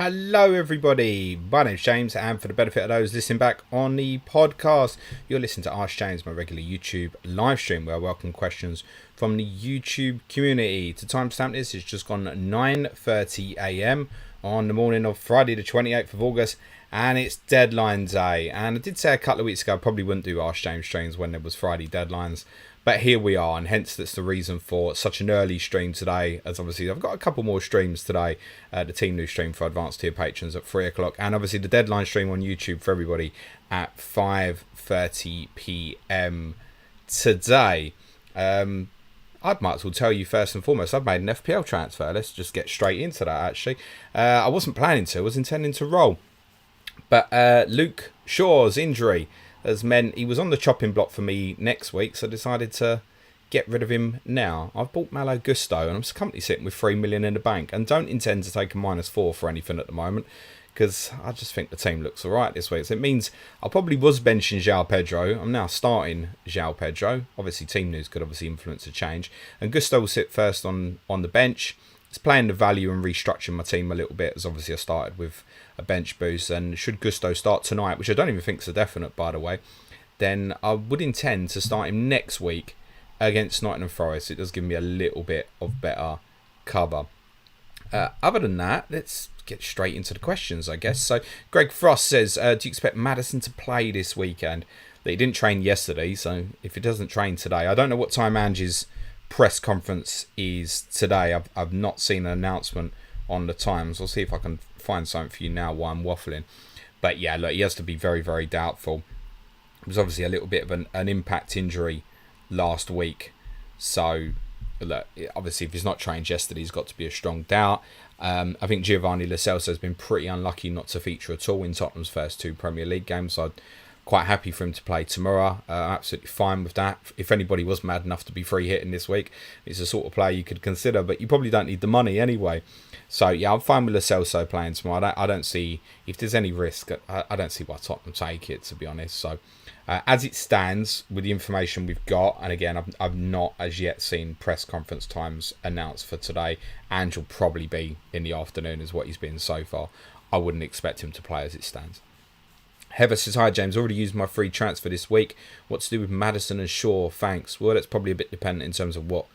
Hello, everybody. My name's James, and for the benefit of those listening back on the podcast, you're listening to Ask James, my regular YouTube live stream where I welcome questions from the YouTube community. To timestamp this, it's just gone 9:30 a.m. on the morning of Friday, the 28th of August, and it's deadline day. And I did say a couple of weeks ago I probably wouldn't do Ask James streams when there was Friday deadlines. But here we are, and hence that's the reason for such an early stream today, as obviously I've got a couple more streams today. The Team News stream for advanced tier patrons at 3 o'clock, and obviously the deadline stream on YouTube for everybody at 5:30 p.m. today. I might as well tell you first and foremost, I've made an FPL transfer. Let's just get straight into that, actually. I wasn't planning to, I was intending to roll. But Luke Shaw's injury has meant he was on the chopping block for me next week, so I decided to get rid of him now. I've bought Malo Gusto, and I'm currently sitting with 3 million in the bank, and don't intend to take a -4 for anything at the moment, because I just think the team looks alright this week. So it means I probably was benching João Pedro. I'm now starting João Pedro. Obviously, team news could obviously influence a change, and Gusto will sit first on the bench. It's playing the value and restructuring my team a little bit, as obviously I started with a bench boost, and should Gusto start tonight, which I don't even think is a definite, by the way, then I would intend to start him next week against Nottingham Forest. It does give me a little bit of better cover. Other than that, let's get straight into the questions, I guess. So Greg Frost says, do you expect Maddison to play this weekend? He didn't train yesterday, so if he doesn't train today, I don't know what time Angie's press conference is today. I've not seen an announcement on the times. I'll see if I can find something for you now while I'm waffling. But yeah, look, he has to be very, very doubtful. It was obviously a little bit of an impact injury last week. So, look, obviously if he's not trained yesterday, he's got to be a strong doubt. I think Giovanni Lo Celso has been pretty unlucky not to feature at all in Tottenham's first 2 Premier League games. So quite happy for him to play tomorrow. Absolutely fine with that. If anybody was mad enough to be free hitting this week, it's the sort of player you could consider, but you probably don't need the money anyway. So yeah, I'm fine with Lo Celso playing tomorrow. I don't see, if there's any risk, I don't see why Tottenham take it, to be honest. So as it stands, with the information we've got, and again, I've not as yet seen press conference times announced for today, and will probably be in the afternoon is what he's been so far. I wouldn't expect him to play as it stands. Heather says, hi James, already used my free transfer this week. What to do with Maddison and Shaw? Thanks. Well, that's probably a bit dependent in terms of what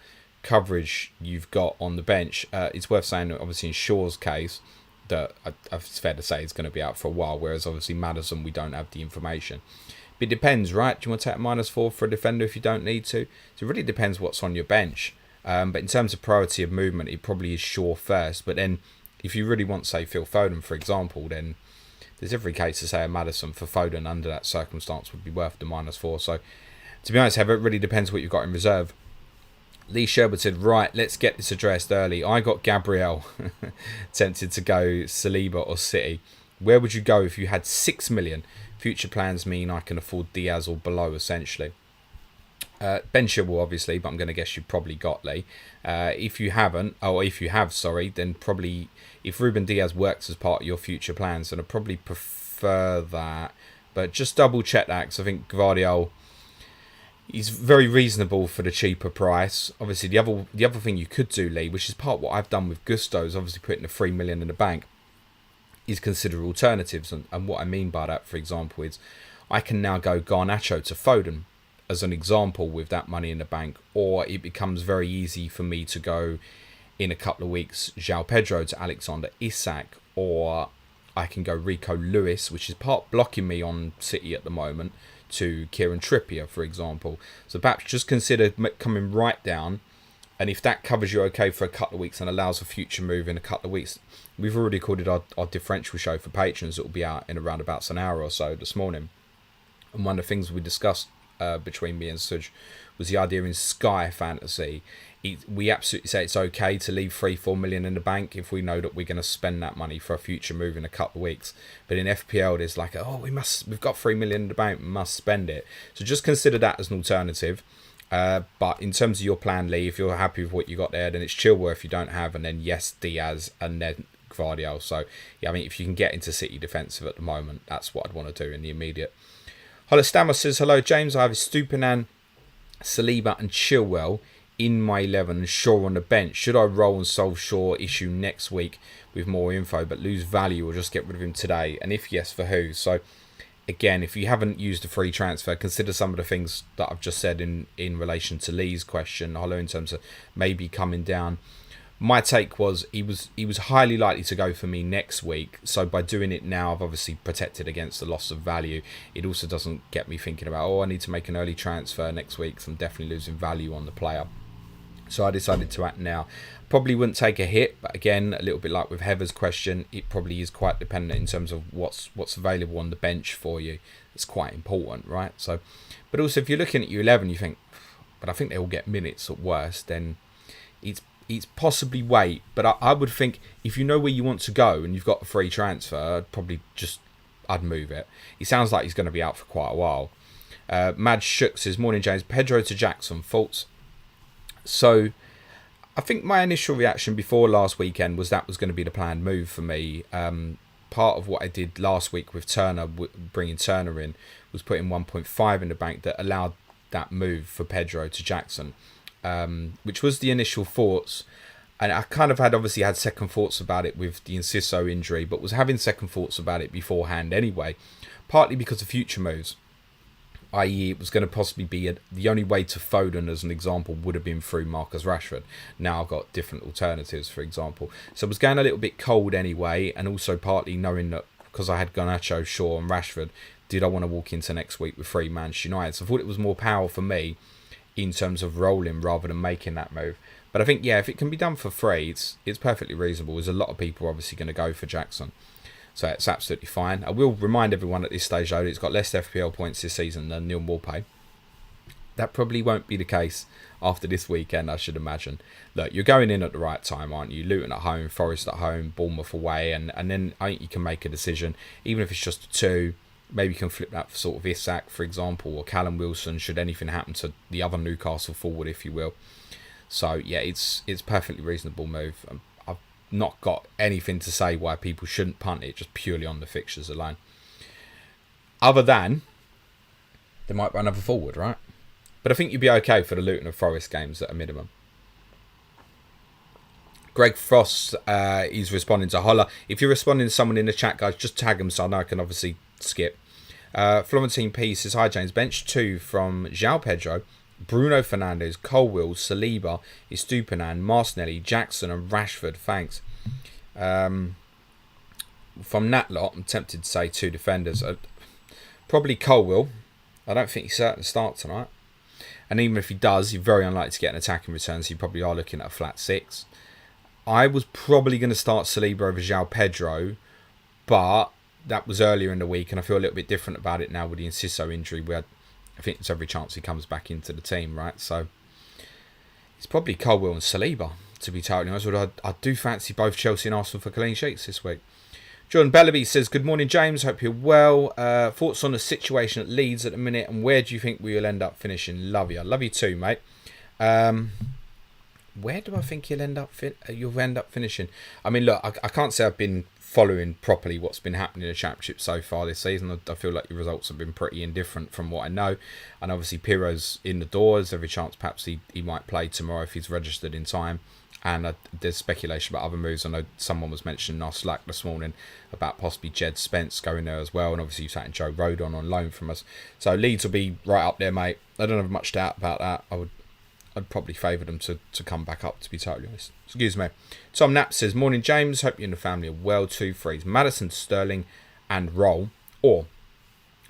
coverage you've got on the bench. It's worth saying that obviously in Shaw's case, that it's fair to say it's going to be out for a while, whereas obviously Maddison, we don't have the information. But it depends, right? Do you want to take a -4 for a defender if you don't need to? So it really depends what's on your bench. But in terms of priority of movement, it probably is Shaw first. But then if you really want, say, Phil Foden, for example, then there's every case to say a Maddison for Foden under that circumstance would be worth the -4. So, to be honest, Heather, it really depends what you've got in reserve. Lee Sherwood said, right, let's get this addressed early. I got Gabriel tempted to go Saliba or City. Where would you go if you had 6 million? Future plans mean I can afford Diaz or below, essentially. Ben Chilwell, obviously, but I'm going to guess you probably got Lee. If you haven't, or if you have, sorry, then probably if Ruben Diaz works as part of your future plans, then I'd probably prefer that. But just double check that, because I think Gvardiol, he's very reasonable for the cheaper price. Obviously, the other thing you could do, Lee, which is part of what I've done with Gusto, is obviously putting the 3 million in the bank, is consider alternatives. And what I mean by that, for example, is I can now go Garnacho to Foden as an example with that money in the bank, or it becomes very easy for me to go in a couple of weeks João Pedro to Alexander Isak, or I can go Rico Lewis, which is part blocking me on City at the moment, to Kieran Trippier, for example. So perhaps just consider coming right down, and if that covers you okay for a couple of weeks and allows a future move in a couple of weeks, we've already recorded our differential show for patrons that will be out in around about an hour or so this morning. And one of the things we discussed between me and Suj was the idea in Sky Fantasy. We absolutely say it's okay to leave 3-4 million in the bank if we know that we're going to spend that money for a future move in a couple of weeks. But in FPL, there's like, we've got 3 million in the bank, we must spend it. So just consider that as an alternative. But in terms of your plan, Lee, if you're happy with what you got there, then it's Chilwell if you don't have, and then yes, Diaz, and then Gvardiol. So yeah, I mean, if you can get into City defensive at the moment, that's what I'd want to do in the immediate. Holostammer says, hello James, I have Stupinan, Saliba and Chilwell in my 11 and Shaw on the bench. Should I roll and solve Shaw issue next week with more info but lose value or just get rid of him today? And if yes, for who? So again, if you haven't used a free transfer, consider some of the things that I've just said in relation to Lee's question, Hollow, in terms of maybe coming down. My take was he was highly likely to go for me next week. So by doing it now, I've obviously protected against the loss of value. It also doesn't get me thinking about, I need to make an early transfer next week, so I'm definitely losing value on the player. So I decided to act now. Probably wouldn't take a hit, but again, a little bit like with Heather's question, it probably is quite dependent in terms of what's available on the bench for you. It's quite important, right? So, but also if you're looking at your 11, you think, but I think they all get minutes at worst, then it's possibly wait. But I would think if you know where you want to go and you've got a free transfer, I'd move it. He sounds like he's going to be out for quite a while. Mad Shook says, morning James, Pedro to Jackson, thoughts? So I think my initial reaction before last weekend was that was going to be the planned move for me. Part of what I did last week with Turner, bringing Turner in, was putting 1.5 in the bank that allowed that move for Pedro to Jackson, which was the initial thoughts. And I kind of obviously had second thoughts about it with the Enciso injury, but was having second thoughts about it beforehand anyway, partly because of future moves. I.e. it was going to possibly be the only way to Foden, as an example, would have been through Marcus Rashford. Now I've got different alternatives, for example. So I was going a little bit cold anyway, and also partly knowing that because I had Garnacho, Shaw and Rashford, did I want to walk into next week with 3 Manchester United? So I thought it was more power for me in terms of rolling rather than making that move. But I think, yeah, if it can be done for free, it's perfectly reasonable. There's a lot of people obviously going to go for Jackson. So it's absolutely fine. I will remind everyone at this stage, though, that he's got less FPL points this season than Neil Morpay. That probably won't be the case after this weekend, I should imagine. Look, you're going in at the right time, aren't you? Luton at home, Forest at home, Bournemouth away, and then I think you can make a decision. Even if it's just a 2, maybe you can flip that for sort of Isak, for example, or Callum Wilson, should anything happen to the other Newcastle forward, if you will. So, yeah, it's perfectly reasonable move. I've not got anything to say why people shouldn't punt it, just purely on the fixtures alone. Other than, they might run another forward, right? But I think you'd be okay for the Luton and Forest games at a minimum. Greg Frost is responding to Holla. If you're responding to someone in the chat, guys, just tag them so I know I can obviously skip. Florentine P says, hi James, bench 2 from João Pedro, Bruno Fernandes, Colwill, Saliba, Estupinan, Martinelli, Jackson and Rashford. Thanks. From that lot, I'm tempted to say 2 defenders. Probably Colwill. I don't think he's certain to start tonight. And even if he does, you're very unlikely to get an attacking return, so you probably are looking at a flat 6. I was probably going to start Saliba over João Pedro, but that was earlier in the week, and I feel a little bit different about it now with the Enciso injury, where I think there's every chance he comes back into the team, right? So it's probably Colwill and Saliba, to be totally honest. Although I do fancy both Chelsea and Arsenal for clean sheets this week. Jordan Bellaby says, good morning, James. Hope you're well. Thoughts on the situation at Leeds at the minute, and where do you think we'll end up finishing? Love you. Love you too, mate. Where do I think you'll end up finishing? I mean, look, I can't say I've been following properly what's been happening in the Championship so far this season. I feel like the results have been pretty indifferent from what I know. And obviously, Piro's in the doors. Every chance perhaps he might play tomorrow if he's registered in time. And there's speculation about other moves. I know someone was mentioning in our Slack this morning about possibly Jed Spence going there as well. And obviously, you've sat in Joe Rodon on loan from us. So Leeds will be right up there, mate. I don't have much doubt about that. I'd probably favour them to come back up, to be totally honest. Excuse me. Tom Knapp says, morning, James. Hope you and the family are well. 2 threes. Maddison to Sterling and Roll. Or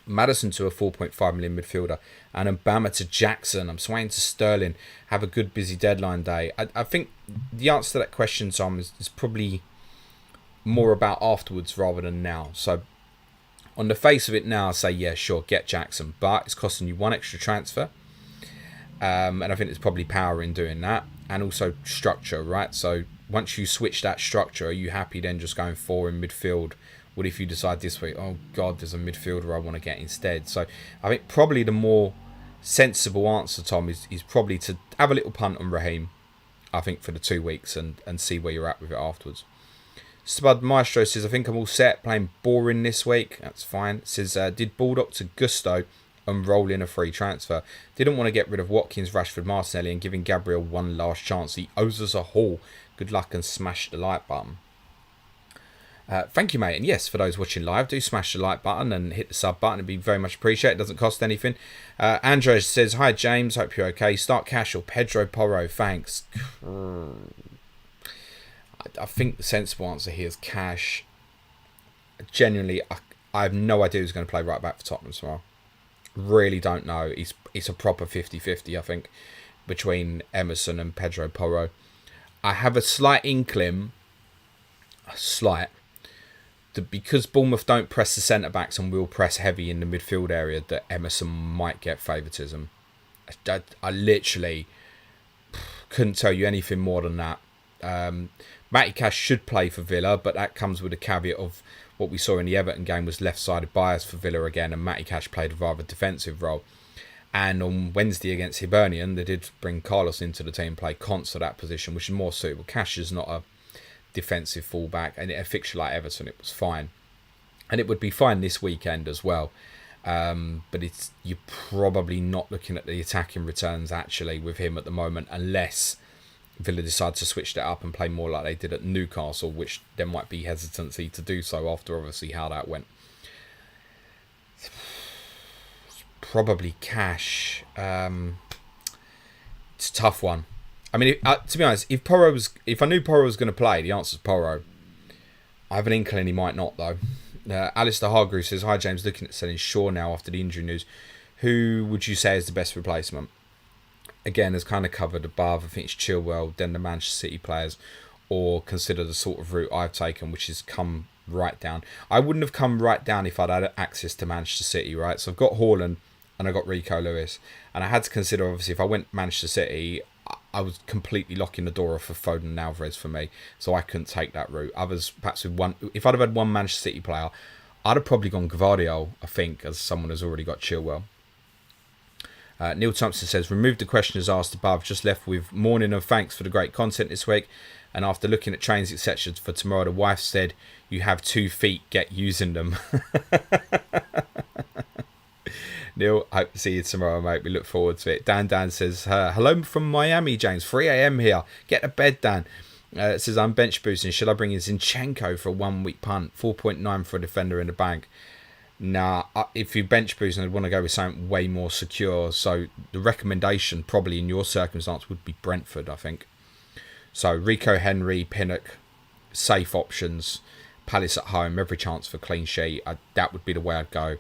Maddison to a 4.5 million midfielder and Obama to Jackson. I'm swaying to Sterling. Have a good busy deadline day. I think the answer to that question, Tom, is probably more about afterwards rather than now. So on the face of it now, I say, yeah, sure, get Jackson. But it's costing you 1 extra transfer. And I think there's probably power in doing that, and also structure, right? So once you switch that structure, are you happy then just going 4 in midfield? What if you decide this week, oh God, there's a midfielder I want to get instead? So I think probably the more sensible answer, Tom, is probably to have a little punt on Raheem, I think, for the 2 weeks and see where you're at with it afterwards. Spud Maestro says, I think I'm all set, playing boring this week. That's fine. Says, did Baldock to Gusto and roll in a free transfer. Didn't want to get rid of Watkins, Rashford, Martinelli and giving Gabriel one last chance. He owes us a haul. Good luck and smash the like button. Thank you, mate. And yes, for those watching live, do smash the like button and hit the sub button. It'd be very much appreciated. It doesn't cost anything. Andrew says, hi, James. Hope you're okay. Start Cash or Pedro Porro. Thanks. I think the sensible answer here is Cash. Genuinely, I have no idea who's going to play right back for Tottenham tomorrow. Really don't know. It's a proper 50-50, I think, between Emerson and Pedro Porro. I have a slight inkling, that because Bournemouth don't press the centre-backs and will press heavy in the midfield area, that Emerson might get favouritism. I literally couldn't tell you anything more than that. Matty Cash should play for Villa, but that comes with a caveat of what we saw in the Everton game was left-sided bias for Villa again, and Matty Cash played a rather defensive role. And on Wednesday against Hibernian, they did bring Carlos into the team, play Const at that position, which is more suitable. Cash is not a defensive fullback, and a fixture like Everton, it was fine. And it would be fine this weekend as well. But you're probably not looking at the attacking returns actually with him at the moment, unless Villa decide to switch that up and play more like they did at Newcastle, which there might be hesitancy to do so after obviously how that went. Probably Cash. It's a tough one. I mean, to be honest, if I knew Porro was going to play, the answer is Porro. I have an inkling he might not, though. Alistair Hargreaves says, hi, James. Looking at selling Shaw now after the injury news. Who would you say is the best replacement? Again, as kind of covered above, I think it's Chilwell, then the Manchester City players, or consider the sort of route I've taken, which is come right down. I wouldn't have come right down if I'd had access to Manchester City, right? So I've got Haaland and I got Rico Lewis. And I had to consider, obviously, if I went Manchester City, I was completely locking the door off for Foden and Alvarez for me. So I couldn't take that route. Others, perhaps with one, if I'd have had one Manchester City player, I'd have probably gone Gvardiol, I think, as someone who's already got Chilwell. Neil Thompson says, remove the questions asked above, just left with morning and thanks for the great content this week. And after looking at trains, etc. for tomorrow, the wife said, you have 2 feet, get using them. Neil, hope to see you tomorrow, mate. We look forward to it. Dan says, hello from Miami, James. 3 a.m. here. Get to bed, Dan. It says, I'm bench boosting. Should I bring in Zinchenko for a 1 week punt? 4.9 for a defender in the bank. Nah, if you bench boosting, I'd want to go with something way more secure. So the recommendation, probably in your circumstance, would be Brentford, I think. So Rico Henry, Pinnock, safe options. Palace at home, every chance for clean sheet. That would be the way I'd go.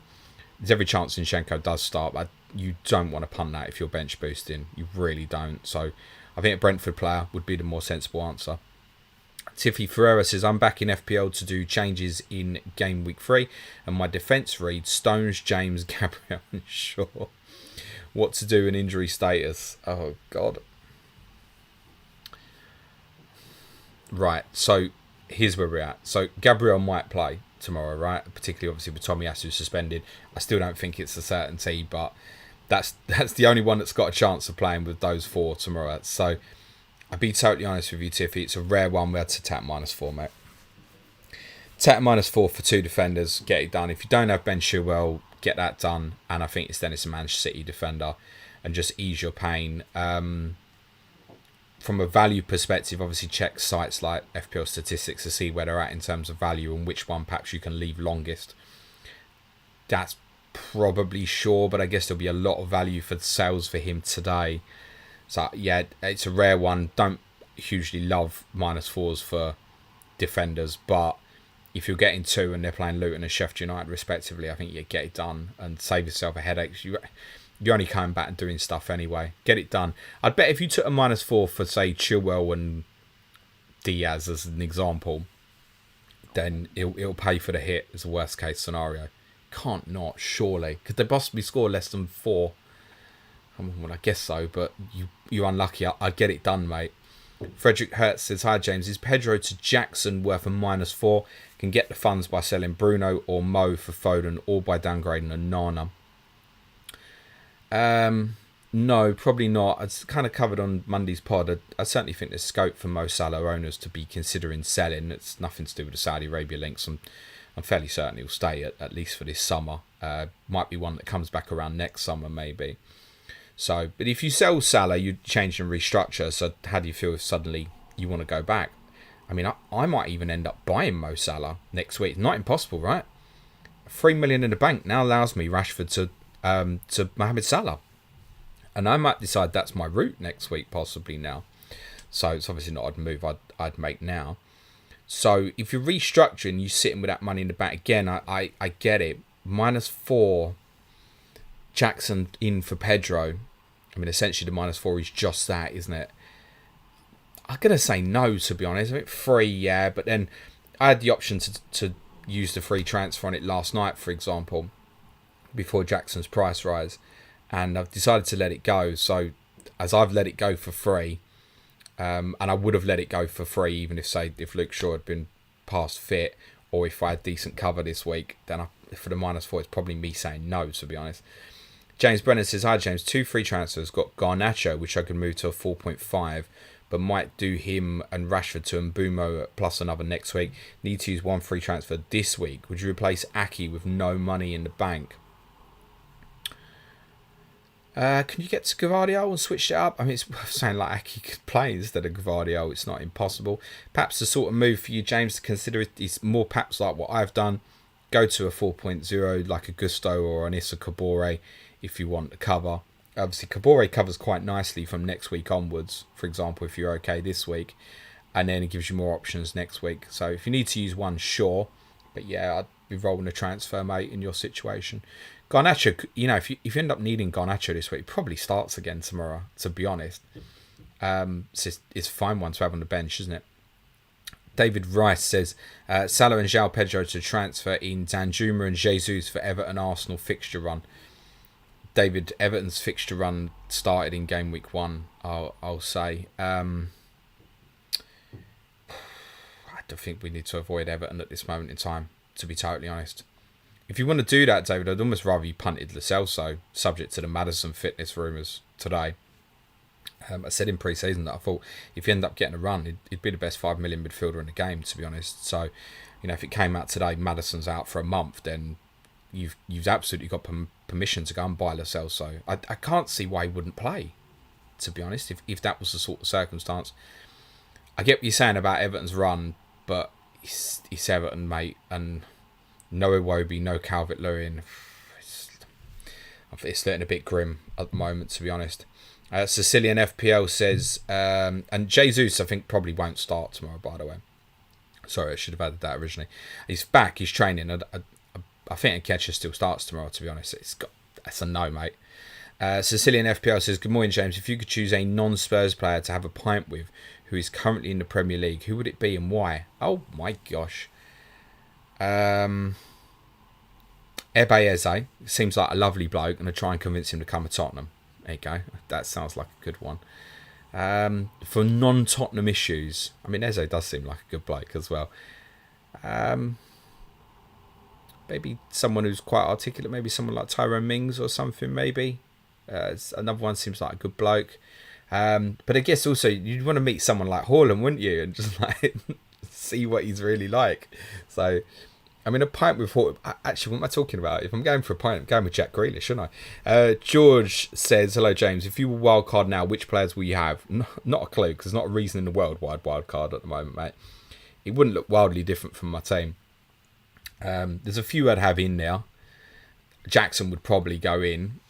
There's every chance Zinchenko does start, but you don't want to punt that if you're bench boosting. You really don't. So I think a Brentford player would be the more sensible answer. Tiffy Ferreira says, I'm back in FPL to do changes in game week 3, and my defence reads Stones, James, Gabriel and Shaw. What to do in injury status? Oh, God. Right, so here's where we're at. So Gabriel might play tomorrow, right? Particularly, obviously, with Tomiyasu suspended. I still don't think it's a certainty, but that's the only one that's got a chance of playing with those 4 tomorrow. So I'll be totally honest with you, Tiffy. It's a rare one where to tap -4, mate. Tap -4 for 2 defenders. Get it done. If you don't have Ben Chilwell, get that done. And I think it's then it's a Manchester City defender. And just ease your pain. From a value perspective, obviously check sites like FPL Statistics to see where they're at in terms of value and which one perhaps you can leave longest. That's probably Shaw, but I guess there'll be a lot of value for sales for him today. So, yeah, it's a rare one. Don't hugely love -4s for defenders, but if you're getting 2 and they're playing Luton and Sheffield United respectively, I think you get it done and save yourself a headache. You're only coming back and doing stuff anyway. Get it done. I'd bet if you took a -4 for, say, Chilwell and Diaz as an example, then it'll pay for the hit as a worst case scenario. Can't not, surely. Could they possibly score less than 4? Well, I guess so, but you're unlucky. I'd get it done, mate. Frederick Hertz says, hi, James. Is Pedro to Jackson worth a -4? Can get the funds by selling Bruno or Mo for Foden or by downgrading a Nana. No, probably not. It's kind of covered on Monday's pod. I certainly think there's scope for Mo Salah owners to be considering selling. It's nothing to do with the Saudi Arabia links. I'm fairly certain he'll stay at least for this summer. Might be one that comes back around next summer, maybe. So, but if you sell Salah, you change and restructure. So how do you feel if suddenly you want to go back? I mean, I might even end up buying Mo Salah next week. Not impossible, right? 3 million in the bank now allows me Rashford to Mohamed Salah. And I might decide that's my route next week, possibly now. So it's obviously not a move I'd make now. So if you're restructuring, you're sitting with that money in the bank. Again, I get it. -4 Jackson in for Pedro. I mean, essentially the -4 is just that, isn't it? I'm going to say no, to be honest. I mean, free, yeah. But then I had the option to use the free transfer on it last night, for example, before Jackson's price rise. And I've decided to let it go. So as I've let it go for free, and I would have let it go for free even if Luke Shaw had been past fit, or if I had decent cover this week, then for the -4, it's probably me saying no, to be honest. James Brennan says, hi James, 2 free transfers. Got Garnacho, which I can move to a 4.5, but might do him and Rashford to Mbumo plus another next week. Need to use 1 free transfer this week. Would you replace Aki with no money in the bank? Can you get to Gvardiol and switch it up? I mean, it's worth saying like Aki could play instead of Gvardiol. It's not impossible. Perhaps the sort of move for you, James, to consider is more perhaps like what I've done. Go to a 4.0 like a Gusto or an Issa Kabore if you want to cover. Obviously, Kabore covers quite nicely from next week onwards, for example, if you're okay this week. And then it gives you more options next week. So if you need to use one, sure. But yeah, I'd be rolling a transfer, mate, in your situation. Garnacho, you know, if you end up needing Garnacho this week, it probably starts again tomorrow, to be honest. It's a fine one to have on the bench, isn't it? David Rice says, Salah and João Pedro to transfer in Danjuma and Jesus for Everton Arsenal fixture run. David, Everton's fixture run started in game week 1, I'll say. I don't think we need to avoid Everton at this moment in time, to be totally honest. If you want to do that, David, I'd almost rather you punted Lo Celso, subject to the Maddison fitness rumours today. I said in pre-season that I thought if you end up getting a run, he'd be the best 5 million midfielder in the game, to be honest. So, you know, if it came out today, Maddison's out for a month, then you've absolutely got permission to go and buy Lo Celso. I can't see why he wouldn't play, to be honest, if that was the sort of circumstance. I get what you're saying about Everton's run, but it's Everton, mate, and no Iwobi, no Calvert-Lewin. It's getting a bit grim at the moment, to be honest. Sicilian FPL says, and Jesus, I think, probably won't start tomorrow, by the way. Sorry, I should have added that originally. He's back, he's training. I think Nketiah still starts tomorrow, to be honest. That's a no, mate. Sicilian FPL says, good morning, James. If you could choose a non-Spurs player to have a pint with who is currently in the Premier League, who would it be and why? Oh, my gosh. Ebe Eze seems like a lovely bloke, and I try and convince him to come to Tottenham. There you go. That sounds like a good one. For non-Tottenham issues, I mean, Eze does seem like a good bloke as well. Maybe someone who's quite articulate, maybe someone like Tyrone Mings or something, maybe. Another one seems like a good bloke. But I guess also you'd want to meet someone like Haaland, wouldn't you? And just like see what he's really like. So, I mean, a pint with Haaland. Actually, what am I talking about? If I'm going for a pint, I'm going with Jack Grealish, shouldn't I? George says, hello, James. If you were wild card now, which players will you have? Not a clue, because there's not a reason in the world why I'd wild card at the moment, mate. It wouldn't look wildly different from my team. There's a few I'd have in there. Jackson would probably go in.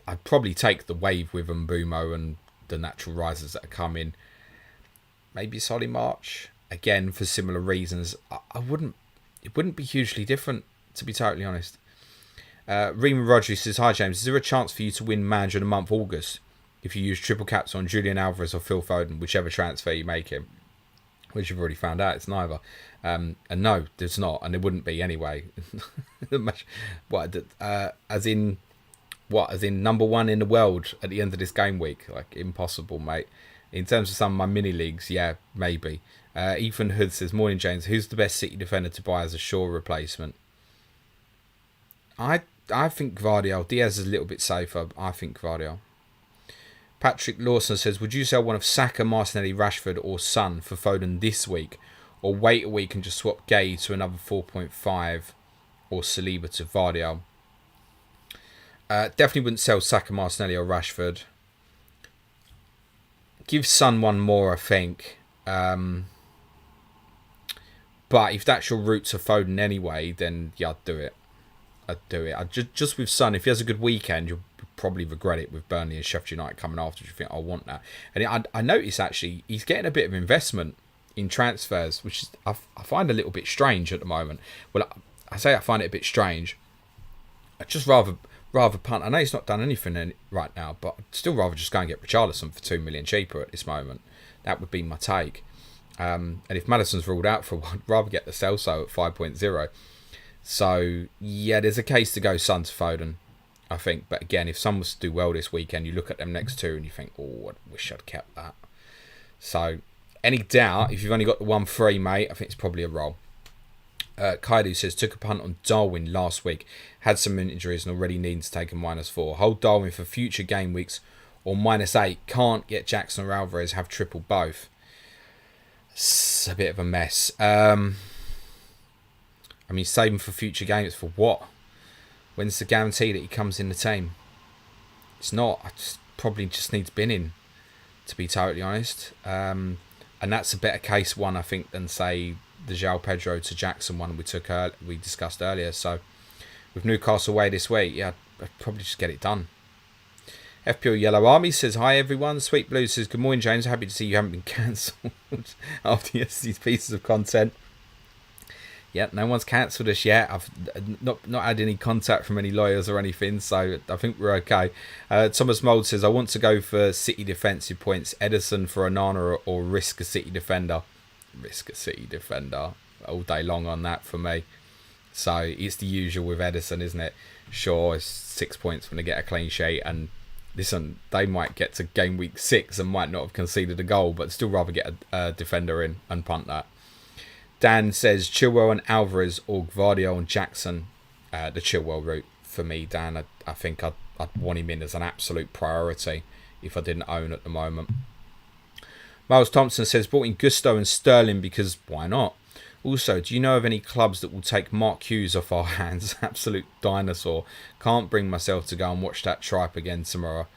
I'd probably take the wave with Mbumo and the natural risers that are coming. Maybe Solly March again for similar reasons. It wouldn't be hugely different, to be totally honest. Rima Rodri says, hi James, is there a chance for you to win manager of the month August if you use triple caps on Julian Alvarez or Phil Foden, whichever transfer you make him? Which you've already found out, it's neither. And no, there's not, and there wouldn't be anyway. As in number one in the world at the end of this game week? Like, impossible, mate. In terms of some of my mini leagues, yeah, maybe. Ethan Hood says, morning James, who's the best City defender to buy as a Shaw replacement? I think Gvardiol. Diaz is a little bit safer. I think Gvardiol. Patrick Lawson says, would you sell one of Saka, Martinelli, Rashford or Son for Foden this week? or wait a week and just swap Gay to another 4.5 or Saliba to Vardy. Definitely wouldn't sell Saka, Martinelli or Rashford. Give Son one more, I think. But if that's your route to Foden anyway, then yeah, I'd do it. Just with Son, if he has a good weekend, you'll probably regret it with Burnley and Sheffield United coming after. You think, I want that. And I notice actually he's getting a bit of investment in transfers, which is, I find a little bit strange at the moment. Well, I say I find it a bit strange. I'd just rather punt. I know he's not done anything right now, but I'd still rather just go and get Richarlison for 2 million cheaper at this moment. That would be my take. And if Maddison's ruled out for one, I'd rather get the Celso at 5.0. So, yeah, there's a case to go Son to Foden, I think. But again, if Son was to do well this weekend, you look at them next two and you think, oh, I wish I'd kept that. So, any doubt, if you've only got the 1-3, mate, I think it's probably a roll. Kaidu says, took a punt on Darwin last week. Had some injuries and already needing to take a -4. Hold Darwin for future game weeks or -8. Can't get Jackson or Alvarez, have triple both. It's a bit of a mess. I mean, save him for future games for what? When's the guarantee that he comes in the team? It's not. I probably just needs binning, to be totally honest. And that's a better case one, I think, than say the João Pedro to Jackson one we discussed earlier. So with Newcastle away this week, yeah, I'd probably just get it done. FPL Yellow Army says, hi everyone. Sweet Blue says, good morning, James. Happy to see you haven't been cancelled after yesterday's pieces of content. Yeah, no one's cancelled us yet. I've not had any contact from any lawyers or anything, so I think we're okay. Thomas Mould says, I want to go for City defensive points. Edison for Onana or risk a City defender. Risk a City defender all day long on that for me. So it's the usual with Edison, isn't it? Sure, it's 6 points when they get a clean sheet, and listen, they might get to game week 6 and might not have conceded a goal, but still rather get a defender in and punt that. Dan says Chilwell and Alvarez or Gvardiol and Jackson. The Chilwell route for me, Dan. I think I'd want him in as an absolute priority if I didn't own at the moment. Miles Thompson says bought in Gusto and Sterling because why not? Also, do you know of any clubs that will take Mark Hughes off our hands? Absolute dinosaur. Can't bring myself to go and watch that tripe again tomorrow.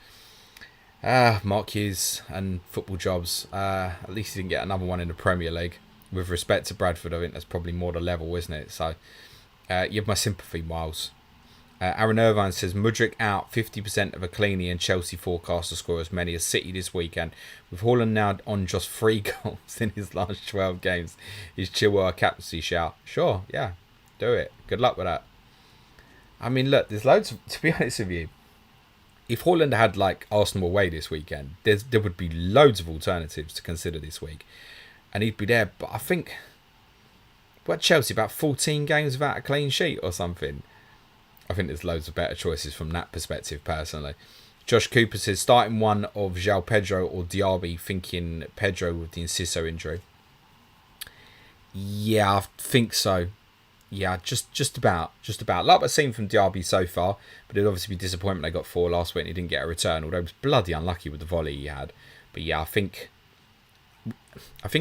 Mark Hughes and football jobs. At least he didn't get another one in the Premier League. With respect to Bradford, I think that's probably more the level, isn't it? So, you have my sympathy, Miles. Aaron Irvine says, Mudryk out, 50% of a cleanie, and Chelsea forecast to score as many as City this weekend. With Haaland now on just 3 goals in his last 12 games. Is Chilwell a captaincy shout? Sure, yeah, do it. Good luck with that. I mean, look, there's loads, to be honest with you, if Haaland had like Arsenal away this weekend, there would be loads of alternatives to consider this week. And he'd be there, but I think, what, Chelsea, about 14 games without a clean sheet or something? I think there's loads of better choices from that perspective, personally. Josh Cooper says, starting one of João Pedro or Diaby, thinking Pedro with the Enciso injury. Yeah, I think so. Yeah, just about. Like I've seen from Diaby so far, but it'd obviously be disappointment they got 4 last week and he didn't get a return, although he was bloody unlucky with the volley he had. But yeah, I think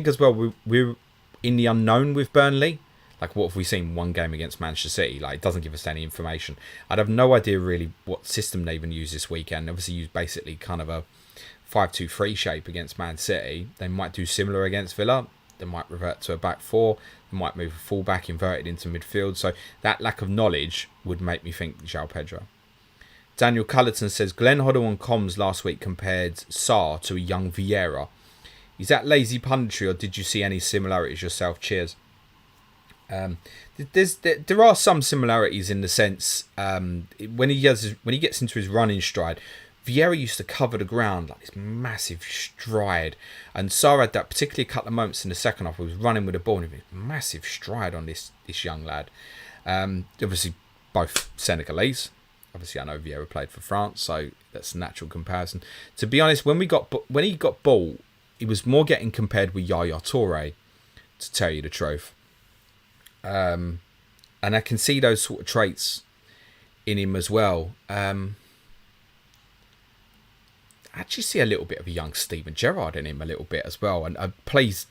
as well, we're in the unknown with Burnley. Like, what have we seen one game against Manchester City? Like, it doesn't give us any information. I'd have no idea really what system they even use this weekend. Obviously, use basically kind of a 5-2-3 shape against Man City. They might do similar against Villa. They might revert to a back 4. They might move a full-back inverted into midfield. So that lack of knowledge would make me think João Pedro. Daniel Cullerton says, Glenn Hoddle on comms last week compared Sarr to a young Vieira. Is that lazy punditry or did you see any similarities yourself? Cheers. There are some similarities in the sense when he gets into his running stride, Vieira used to cover the ground like this massive stride, and Sarr had that particularly a couple of moments in the second half where he was running with the ball and he was massive stride on this young lad. Obviously both Senegalese. Obviously I know Vieira played for France, so that's a natural comparison. To be honest, when he got ball, he was more getting compared with Yaya Toure, to tell you the truth. And I can see those sort of traits in him as well. I actually see a little bit of a young Steven Gerrard in him a little bit as well. And plays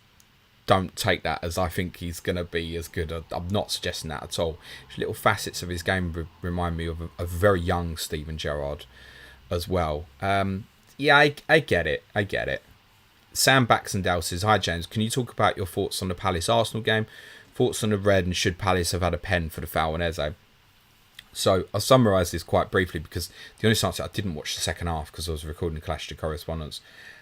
don't take that as I think he's going to be as good. I'm not suggesting that at all. Little facets of his game remind me of a very young Steven Gerrard as well. Yeah, I get it. I get it. Sam Baxendale says, hi James, can you talk about your thoughts on the Palace Arsenal game? Thoughts on the red, and should Palace have had a pen for the foul on Eze? So I'll summarise this quite briefly, because the honest answer, I didn't watch the second half because I was recording the Clash to Correspondence.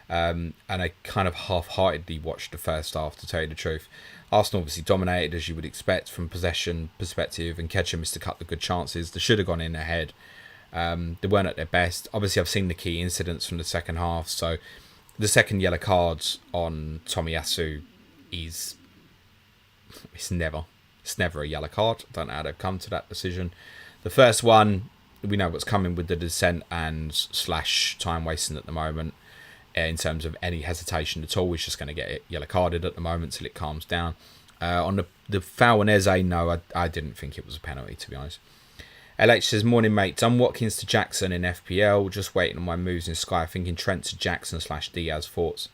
And I kind of half-heartedly watched the first half, to tell you the truth. Arsenal obviously dominated, as you would expect, from possession perspective, and Ketchum missed a couple of good chances. They should have gone in ahead. They weren't at their best. Obviously, I've seen the key incidents from the second half, so the second yellow card on Tomiyasu is... It's never a yellow card. I don't know how they've come to that decision. The first one, we know what's coming with the dissent and / time wasting at the moment. In terms of any hesitation at all, he's just going to get it yellow carded at the moment till it calms down. On the foul on Eze, no, I didn't think it was a penalty, to be honest. LH says, morning mate, done Watkins to Jackson in FPL, just waiting on my moves in Sky, thinking Trent to Jackson / Diaz. Thoughts?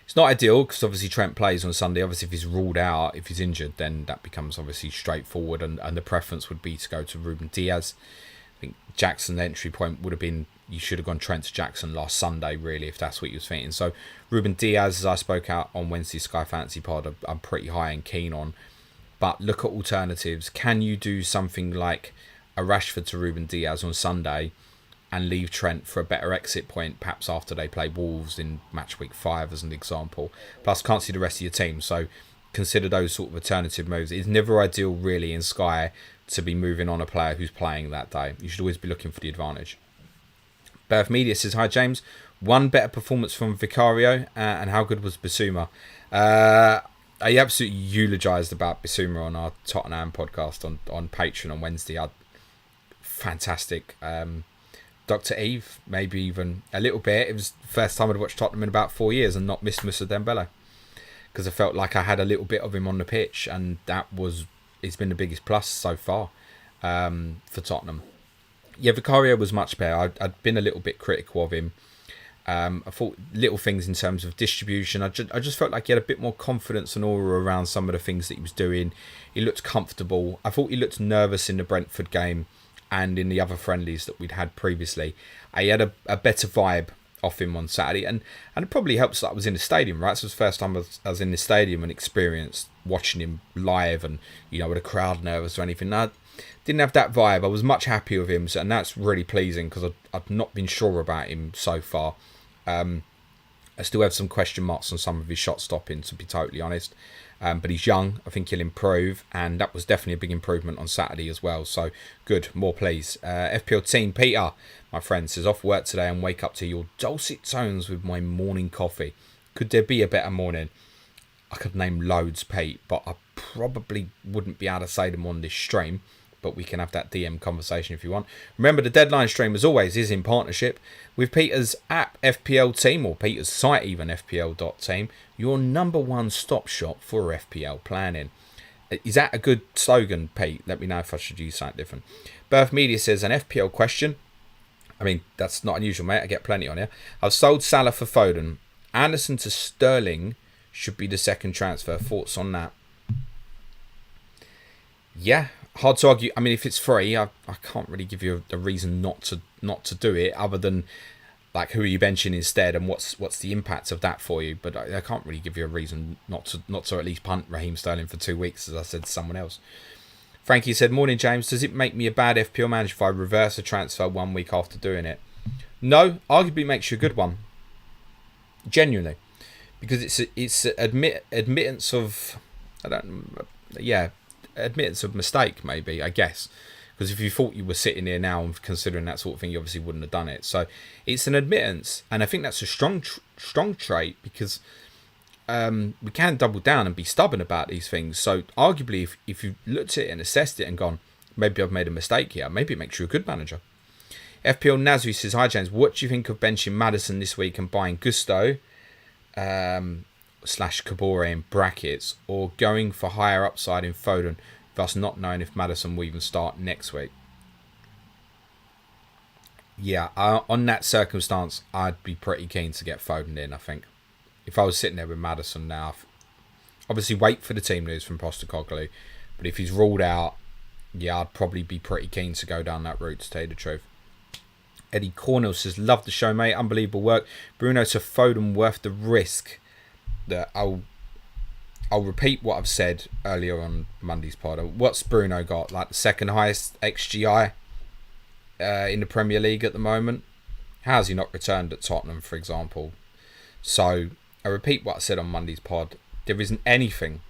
It's not ideal, because obviously Trent plays on Sunday. Obviously if he's ruled out, if he's injured, then that becomes obviously straightforward, and the preference would be to go to Ruben Diaz. I think Jackson's entry point would have been, you should have gone Trent to Jackson last Sunday, really, if that's what you was thinking. So Ruben Diaz, as I spoke out on Wednesday's Sky Fantasy Pod, I'm pretty high and keen on. But look at alternatives. Can you do something like a Rashford to Ruben Diaz on Sunday and leave Trent for a better exit point, perhaps after they play Wolves in match week 5 as an example? Plus, can't see the rest of your team, so consider those sort of alternative moves. It's never ideal, really, in Sky to be moving on a player who's playing that day. You should always be looking for the advantage. Birth Media says, hi James, one better performance from Vicario, and how good was Bissouma? I absolutely eulogised about Bissouma on our Tottenham podcast on Patreon on Wednesday. Fantastic. Dr. Eve, maybe even a little bit. It was the first time I'd watched Tottenham in about 4 years and not missed Moussa Dembele, because I felt like I had a little bit of him on the pitch, and it's been the biggest plus so far for Tottenham. Yeah, Vicario was much better. I'd been a little bit critical of him. I thought little things in terms of distribution. I just felt like he had a bit more confidence and aura around some of the things that he was doing. He looked comfortable. I thought he looked nervous in the Brentford game and in the other friendlies that we'd had previously. He had a better vibe off him on Saturday, and it probably helps that I was in the stadium, right? So it was the first time I was in the stadium and experienced watching him live, and with a crowd nervous or anything. I didn't have that vibe. I was much happier with him, and that's really pleasing, because I've not been sure about him so far. I still have some question marks on some of his shot stopping, to be totally honest. But he's young. I think he'll improve, and that was definitely a big improvement on Saturday as well. So good, more please. FPL team Peter, my friend, says, off work today and wake up to your dulcet tones with my morning coffee. Could there be a better morning? I could name loads, Pete, but I probably wouldn't be able to say them on this stream. But we can have that DM conversation if you want. Remember, the deadline stream, as always, is in partnership with Peter's app, FPL Team, or Peter's site even, FPL.team, your number one stop shop for FPL planning. Is that a good slogan, Pete? Let me know if I should use something different. Birth Media says, an FPL question. I mean, that's not unusual, mate. I get plenty on here. I've sold Salah for Foden. Anderson to Sterling should be the second transfer. Thoughts on that? Yeah. Hard to argue. I mean, if it's free, I can't really give you a reason not to do it, other than like who are you benching instead and what's the impact of that for you. But I can't really give you a reason not to at least punt Raheem Sterling for 2 weeks, as I said to someone else. Frankie said, morning James, does it make me a bad FPL manager if I reverse a transfer 1 week after doing it? No, arguably makes you a good one. Genuinely, because it's admittance of admittance of mistake, maybe, I guess, because if you thought you were sitting here now and considering that sort of thing, you obviously wouldn't have done it. So it's an admittance, and I think that's a strong trait, because we can double down and be stubborn about these things. So arguably, if you looked at it and assessed it and gone, maybe I've made a mistake here, maybe it makes you a good manager. FPL Nazri says, hi James, what do you think of benching Maddison this week and buying Gusto /Kabore in brackets, or going for higher upside in Foden, thus not knowing if Maddison will even start next week? Yeah, on that circumstance, I'd be pretty keen to get Foden in, I think. If I was sitting there with Maddison now, Obviously, wait for the team news from Postecoglou. But if he's ruled out, yeah, I'd probably be pretty keen to go down that route, to tell you the truth. Eddie Cornell says, love the show, mate. Unbelievable work. Bruno to Foden worth the risk. That I'll repeat what I've said earlier on Monday's pod. What's Bruno got? Like the second highest XGI in the Premier League at the moment. How has he not returned at Tottenham, for example? So I repeat what I said on Monday's pod. There isn't anything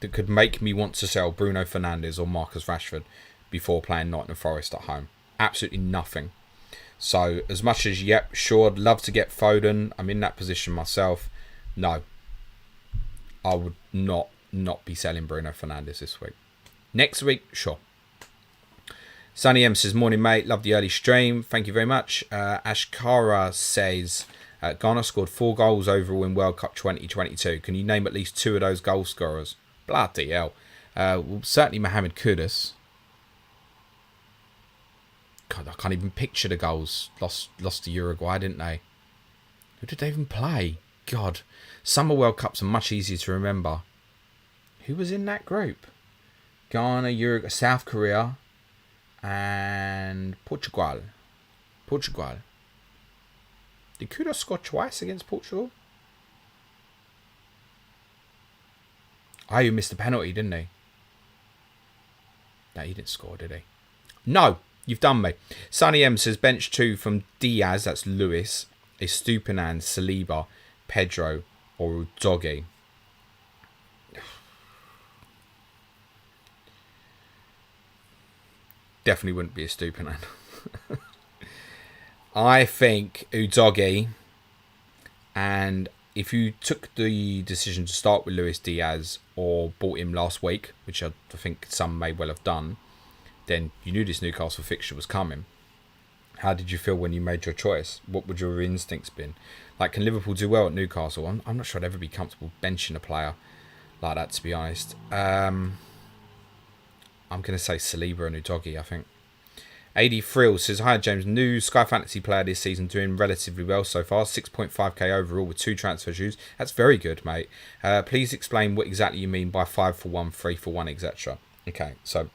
that could make me want to sell Bruno Fernandes or Marcus Rashford before playing Nottingham Forest at home. Absolutely nothing. So as much as, yep, sure, I'd love to get Foden. I'm in that position myself. No. I would not be selling Bruno Fernandes this week. Next week, sure. Sunny M says, morning, mate. Love the early stream. Thank you very much. Ashkara says, Ghana scored 4 goals overall in World Cup 2022. Can you name at least 2 of those goal scorers? Bloody hell. Well, certainly Mohamed Kudus. God, I can't even picture the goals. Lost to Uruguay, didn't they? Who did they even play? God. Summer World Cups are much easier to remember. Who was in that group? Ghana, Uruguay, South Korea, and Portugal. Did Kudus score twice against Portugal? Oh, he missed the penalty, didn't he? No, he didn't score, did he? No, you've done me. Sonny M says, bench 2 from Diaz, that's Lewis, Estupinan, Saliba, Pedro, or Udogie. Definitely wouldn't be Estupinan. I think Udogie, and if you took the decision to start with Luis Diaz or bought him last week, which I think some may well have done, then you knew this Newcastle fixture was coming. How did you feel when you made your choice? What would your instincts been? Like, can Liverpool do well at Newcastle? I'm not sure I'd ever be comfortable benching a player like that, to be honest. I'm going to say Saliba and Udogie, I think. AD Frill says, hi James, new Sky Fantasy player this season, doing relatively well so far, 6.5k overall with 2 transfer shoes. That's very good, mate. Please explain what exactly you mean by 5 for 1, 3 for 1, etc. Okay, so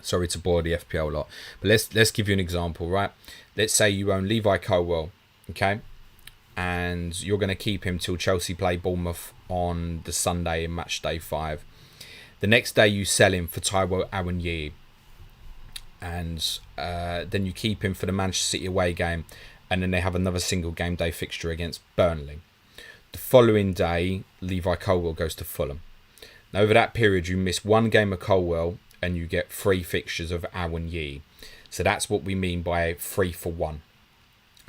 sorry to bore the FPL lot, but let's give you an example, right? Let's say you own Levi Colwill, okay, and you're going to keep him till Chelsea play Bournemouth on the Sunday in match day 5. The next day you sell him for Taiwo Awoniyi, and then you keep him for the Manchester City away game, and then they have another single game day fixture against Burnley. The following day, Levi Colwill goes to Fulham. Now, over that period, you miss 1 game of Colwill, and you get 3 fixtures of Awoniyi. So that's what we mean by 3 for 1.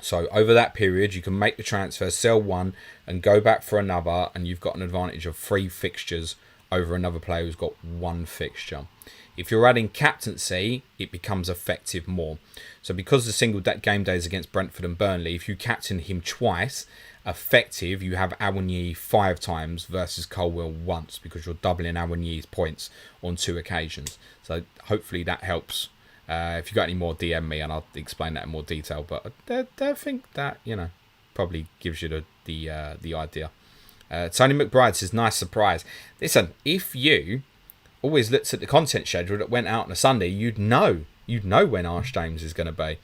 So over that period, you can make the transfer, sell 1, and go back for another, and you've got an advantage of 3 fixtures over another player who's got 1 fixture. If you're adding captaincy, it becomes effective more. So because the single game day is against Brentford and Burnley, if you captain him twice, effective, you have Awoniyi 5 times versus Colwill once, because you're doubling Awoniyi's points on 2 occasions. So hopefully that helps. If you got any more, DM me and I'll explain that in more detail. But I think that, probably gives you the idea. Tony McBride says, nice surprise. Listen, if you always looked at the content schedule that went out on a Sunday, you'd know when Arsh James is going to be.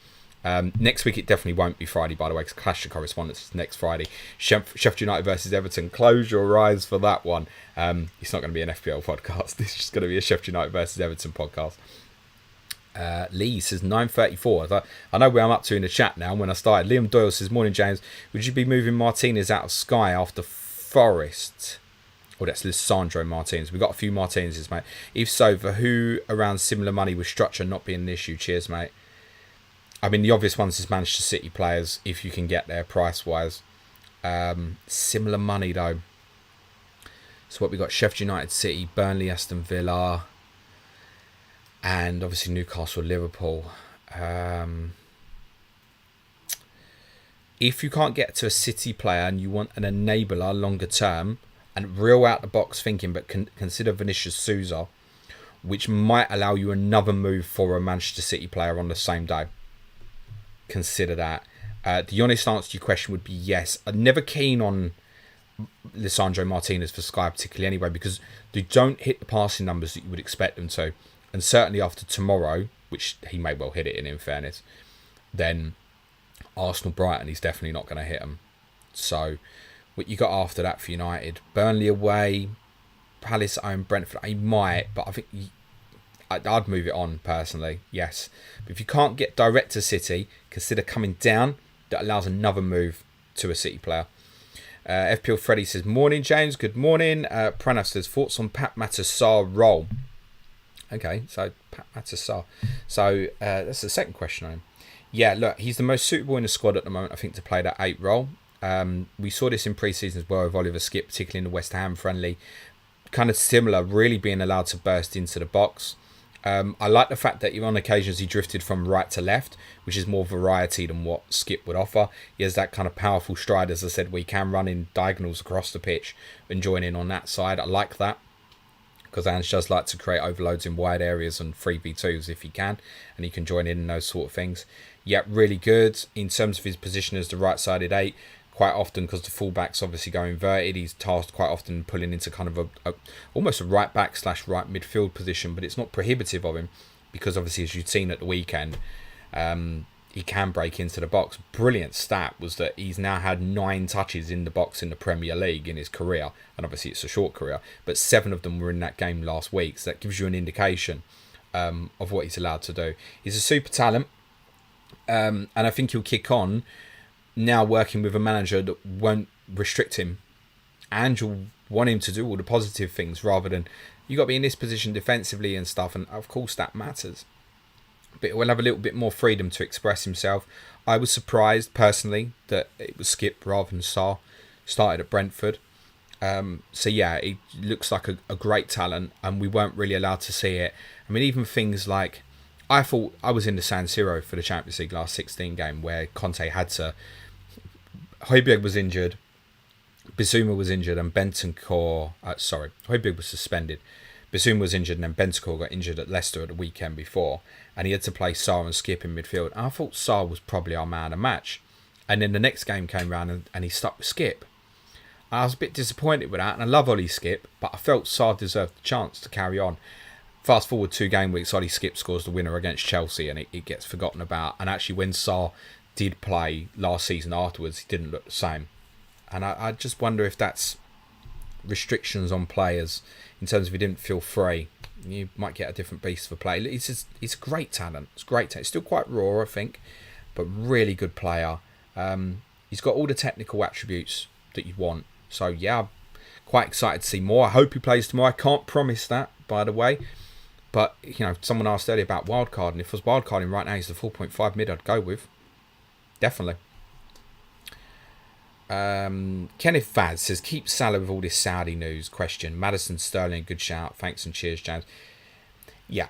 Next week it definitely won't be Friday, by the way, because Clash of Correspondence is next Friday. Sheffield United versus Everton. Close your eyes for that one. It's not going to be an FPL podcast. It's just going to be a Sheffield United versus Everton podcast. Lee says 9:34. I know where I'm up to in the chat now. When I started, Liam Doyle says, morning James, would you be moving Martinez out of Sky after Forest? Oh, that's Lissandro Martinez. We've got a few Martinez's, mate. If so, for who around similar money with structure not being an issue? Cheers, mate. I mean, the obvious ones is Manchester City players, if you can get there price-wise. Similar money, though. So what we got? Sheffield United, City, Burnley, Aston Villa, and obviously Newcastle, Liverpool. If you can't get to a City player and you want an enabler longer term, and real out-the-box thinking, but consider Vinicius Souza, which might allow you another move for a Manchester City player on the same day. Consider that. The honest answer to your question would be yes. I'm never keen on Lisandro Martinez for Sky particularly anyway, because they don't hit the passing numbers that you would expect them to. And certainly after tomorrow, which he may well hit it in fairness, then Arsenal-Brighton, he's definitely not going to hit them. So what you got after that for United? Burnley away, Palace at home, Brentford. He might, but I think I'd move it on personally, yes. But if you can't get direct to City, consider coming down. That allows another move to a City player. FPL Freddy says, morning James, good morning. Pranav says, thoughts on Pat Matasar role? Okay, so Pat Matasar. So that's the second question on him. Yeah, look, he's the most suitable in the squad at the moment, I think, to play that 8 role. We saw this in pre-season as well with Oliver Skip, particularly in the West Ham friendly. Kind of similar, really being allowed to burst into the box. I like the fact that on occasions he drifted from right to left, which is more variety than what Skip would offer. He has that kind of powerful stride, as I said, where he can run in diagonals across the pitch and join in on that side. I like that, because Ange does like to create overloads in wide areas and 3v2s if he can, and he can join in those sort of things. Yeah, really good in terms of his position as the right-sided 8. Quite often, because the fullbacks obviously go inverted, he's tasked quite often pulling into kind of almost a right back / right midfield position, but it's not prohibitive of him, because obviously, as you've seen at the weekend, he can break into the box. Brilliant stat was that he's now had 9 touches in the box in the Premier League in his career, and obviously it's a short career, but 7 of them were in that game last week, so that gives you an indication of what he's allowed to do. He's a super talent, and I think he'll kick on now working with a manager that won't restrict him, and you'll want him to do all the positive things rather than you got to be in this position defensively and stuff, and of course that matters, but he'll have a little bit more freedom to express himself. I was surprised personally that it was Skip rather than Sarr started at Brentford. So yeah, he looks like a great talent, and we weren't really allowed to see it. I mean, even things like, I thought I was in the San Siro for the Champions League last 16 game where Conte had to, Højbjerg was injured, Bissouma was injured, and Bentancur... Højbjerg was suspended. Bissouma was injured, and then Bentancur got injured at Leicester at the weekend before, and he had to play Sarr and Skip in midfield. And I thought Sarr was probably our man of match. And then the next game came around, and he stuck with Skip. I was a bit disappointed with that, and I love Ollie Skip, but I felt Sarr deserved the chance to carry on. Fast forward 2 game weeks, Ollie Skip scores the winner against Chelsea, and it gets forgotten about. And actually, when Sarr did play last season afterwards, he didn't look the same. And I just wonder if that's restrictions on players in terms of he didn't feel free. You might get a different beast for play. It's a great talent. It's great talent. It's still quite raw, I think, but really good player. He's got all the technical attributes that you want. So yeah, I'm quite excited to see more. I hope he plays tomorrow. I can't promise that, by the way. But, you know, someone asked earlier about wildcard, and if I was wildcarding right now, he's the 4.5 mid I'd go with. Definitely. Kenneth Vaz says, keep Salah with all this Saudi news. Question. Maddison, Sterling, good shout. Thanks and cheers, James. Yeah,